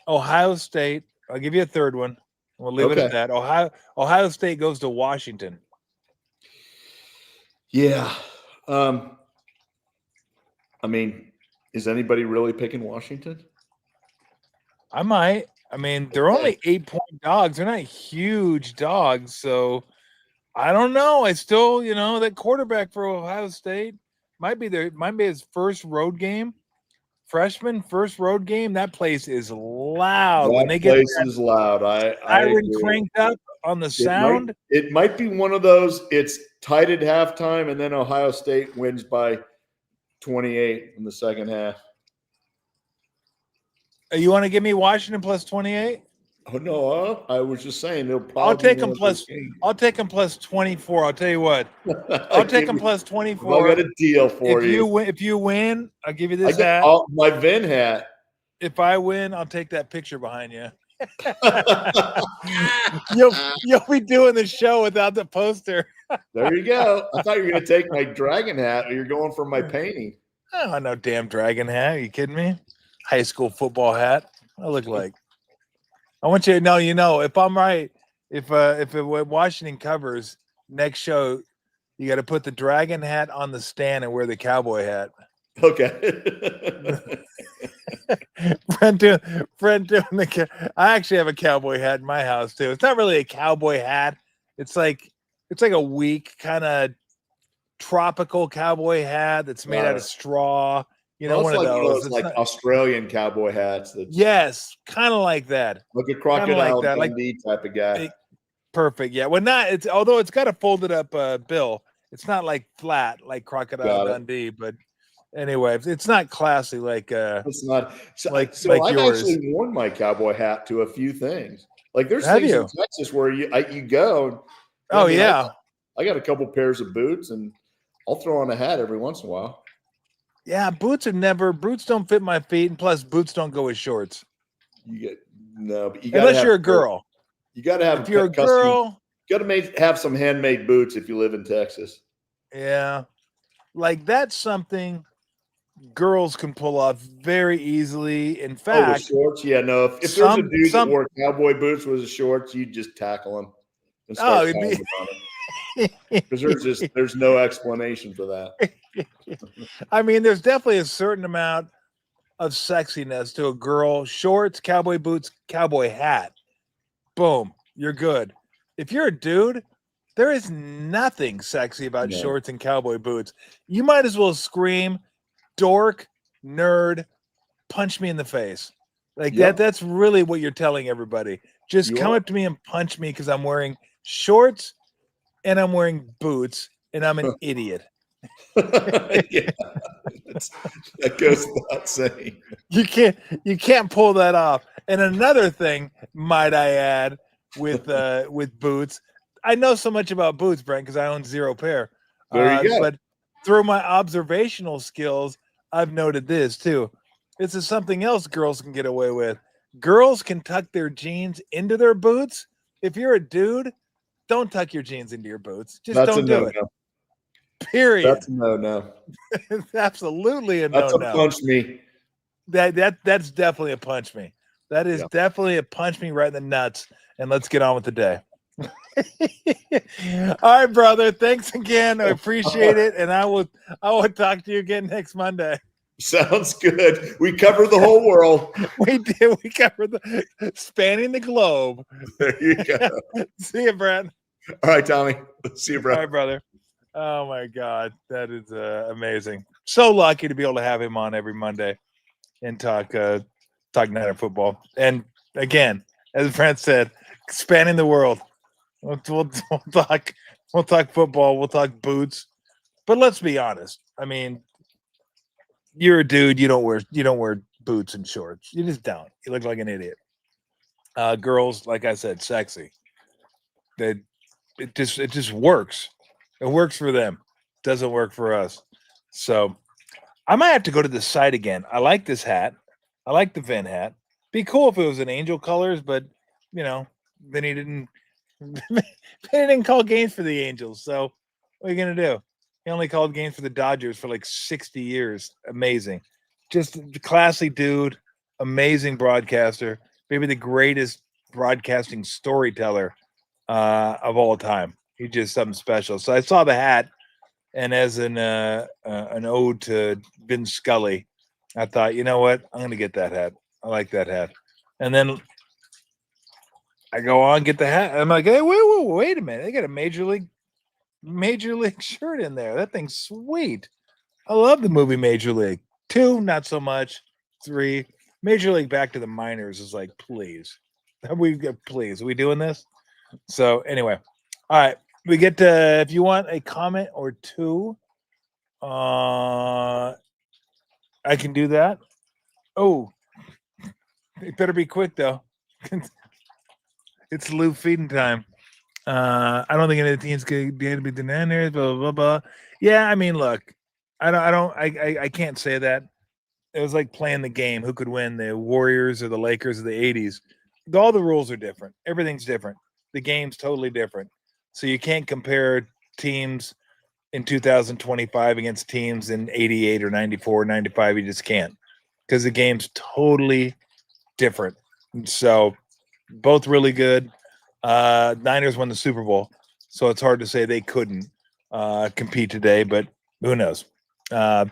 Ohio State. I'll give you a third one. We'll leave it at that. Ohio State goes to Washington. Yeah. I mean, is anybody really picking Washington? I might. I mean, they're only 8-point dogs. They're not huge dogs. So I don't know. I still, that quarterback for Ohio State might be his first road game. Freshman first road game. That place is loud. When they get is loud. I cranked up on the sound. It might be one of those. It's tied at halftime, and then Ohio State wins by 28 in the second half. You want to give me Washington plus 28? Oh no, I was just saying they'll probably. I'll take them plus 24. I'll tell you what. I'll take them plus 24. I got a deal for you. If you win, I'll give you this hat. My Vin hat. If I win, I'll take that picture behind you. You'll be doing the show without the poster. There you go. I thought you were going to take my dragon hat, but you're going for my painting. Oh, no damn dragon hat. Are you kidding me? High school football hat. I look like. I want you to know, if I'm right, if Washington covers next show, you got to put the dragon hat on the stand and wear the cowboy hat. Okay. Brent doing I actually have a cowboy hat in my house too. It's not really a cowboy hat. It's like a weak kind of tropical cowboy hat that's made out of straw. One of those. It's like Australian cowboy hats. Yes, kind of like that. Like a crocodile Dundee type of guy. Perfect. Yeah. Well, although it's got a folded up bill. It's not like flat like crocodile Dundee, but anyway, it's not classy like it's not like I've yours. actually worn my cowboy hat to a few things. Like there's things in Texas where you go. I got a couple pairs of boots and I'll throw on a hat every once in a while. Yeah, boots don't fit my feet, and plus boots don't go with shorts. Unless you're a girl. You got to have. If you're a girl, you got to have some handmade boots if you live in Texas. Yeah, like that's something girls can pull off very easly. In fact, the shorts. Yeah, no. If there's a dude that wore cowboy boots with his shorts, you just tackle him and start on it. Because there's no explanation for that. I mean, there's definitely a certain amount of sexiness to a girl. Shorts, cowboy boots, cowboy hat. Boom, you're good. If you're a dude, there is nothing sexy about shorts and cowboy boots. You might as well scream, dork, nerd, punch me in the face. Like that's really what you're telling everybody. Just come up to me and punch me because I'm wearing shorts and I'm wearing boots and I'm an idiot. That goes without saying. You can't pull that off. And another thing, might I add, with boots, I know so much about boots, Brent, because I own 0 pair. There you go. But through my observational skills, I've noted this too. This is something else girls can get away with. Girls can tuck their jeans into their boots. If you're a dude, don't tuck your jeans into your boots. Just don't do it. Period. That's a no. It's absolutely a no. That's a punch me. That's definitely a punch me. That is definitely a punch me right in the nuts. And let's get on with the day. All right, brother. Thanks again. I appreciate it. And I will talk to you again next Monday. Sounds good. We cover the whole world. We did. We covered the spanning the globe. There you go. See you, Brent. All right, Tommy. See you, bro. All right, brother. Oh my God, that is amazing. So lucky to be able to have him on every Monday and talk Niner football. And again, as Brent said, spanning the world. We'll talk football. We'll talk boots. But let's be honest. I mean, you're a dude. You don't wear boots and shorts. You just don't. You look like an idiot. Girls, like I said, sexy. It just works. It works for them. Doesn't work for us. So I might have to go to the site again. I like this hat. I like the Vin hat. Be cool if it was in angel colors, but then he didn't. They didn't call games for the Angels. So what are you gonna do? He only called games for the Dodgers for like 60 years. Amazing. Just a classy dude. Amazing broadcaster. Maybe the greatest broadcasting storyteller of all time. He's just something special. So I saw the hat, and as an ode to Vin Scully, I thought, you know what? I'm gonna get that hat. I like that hat. And then I go on, get the hat. I'm like, hey, wait a minute. They got a major league shirt in there. That thing's sweet. I love the movie Major League. 2, not so much. 3, Major League Back to the Minors is like, please. Are we doing this? So anyway, all right. We get to, if you want a comment or two, I can do that. Oh, it better be quick though. It's Lou feeding time. I don't think any of the teams could be able to be denied. Blah blah blah. Yeah, I mean, look, I can't say that. It was like playing the game. Who could win, the Warriors or the Lakers of the '80s? All the rules are different. Everything's different. The game's totally different. So you can't compare teams in 2025 against teams in 88 or 94 or 95. You just can't, because the game's totally different. So both really good. Niners won the Super Bowl, so it's hard to say they couldn't compete today, but who knows? No,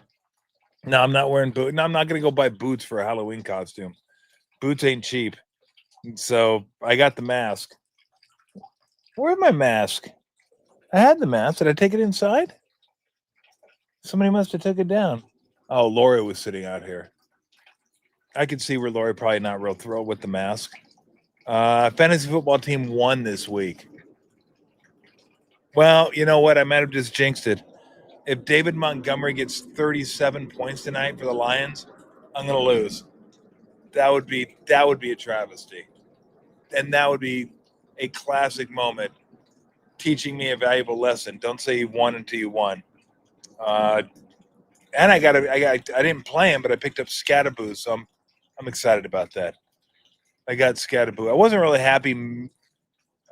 I'm not wearing boots. No, I'm not going to go buy boots for a Halloween costume. Boots ain't cheap. So I got the mask. Where's my mask? I had the mask. Did I take it inside? Somebody must have took it down. Oh, Lori was sitting out here. I could see where Lori probably not real thrilled with the mask. Fantasy football team won this week. Well, you know what? I might have just jinxed it. If David Montgomery gets 37 points tonight for the Lions, I'm going to lose. That would be a travesty. And that would be a classic moment teaching me a valuable lesson. Don't say you won until you won. And I didn't play him, but I picked up Scatterboo, so I'm excited about that. I got Scatterboo. I wasn't really happy.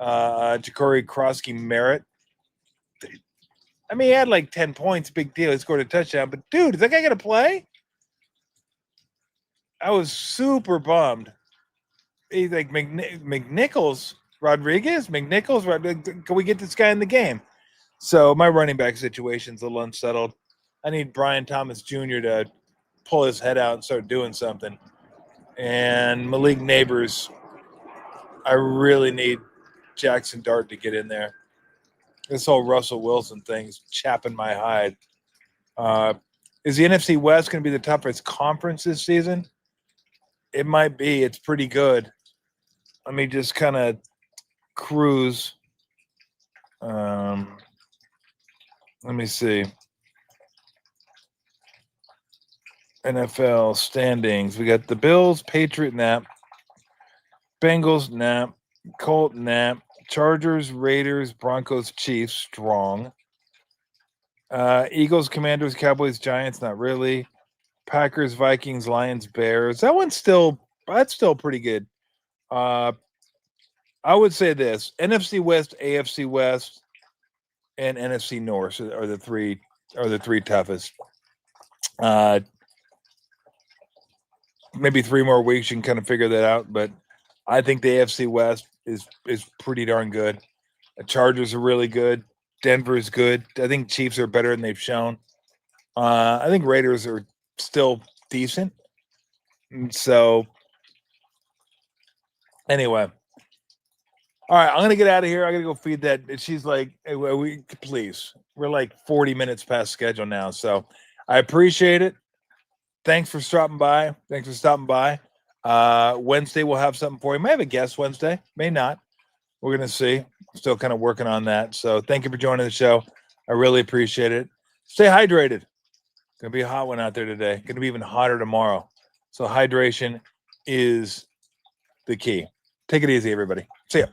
Ja'Cory Krosky Merritt. I mean, he had like 10 points, big deal. He scored a touchdown, but dude, is that guy gonna play? I was super bummed. He's like McNichols, Rodriguez. Can we get this guy in the game? So my running back situation's a little unsettled. I need Brian Thomas Jr. to pull his head out and start doing something. And Malik Neighbors, I really need Jackson Dart to get in there. This whole Russell Wilson thing's chapping my hide. Is the NFC West going to be the toughest conference this season? It might be. It's pretty good. Let me just kind of cruise. Let me see. NFL standings. We got the Bills, Patriot, nap. Bengals, nap. Colt, nap. Chargers, Raiders, Broncos, Chiefs, strong. Eagles, Commanders, Cowboys, Giants, not really. Packers, Vikings, Lions, Bears. That's still pretty good. I would say this: NFC West, AFC West, and NFC North are the three toughest. maybe 3 more weeks, you can kind of figure that out. But I think the AFC West is pretty darn good. The Chargers are really good. Denver is good. I think Chiefs are better than they've shown. I think Raiders are still decent. And so, anyway. All right, I'm going to get out of here. I got to go feed that. She's like, hey, please. We're like 40 minutes past schedule now. So I appreciate it. Thanks for stopping by. Wednesday, we'll have something for you. May have a guest Wednesday, may not. We're going to see. Still kind of working on that. So thank you for joining the show. I really appreciate it. Stay hydrated. Going to be a hot one out there today. Going to be even hotter tomorrow. So hydration is the key. Take it easy, everybody. See ya.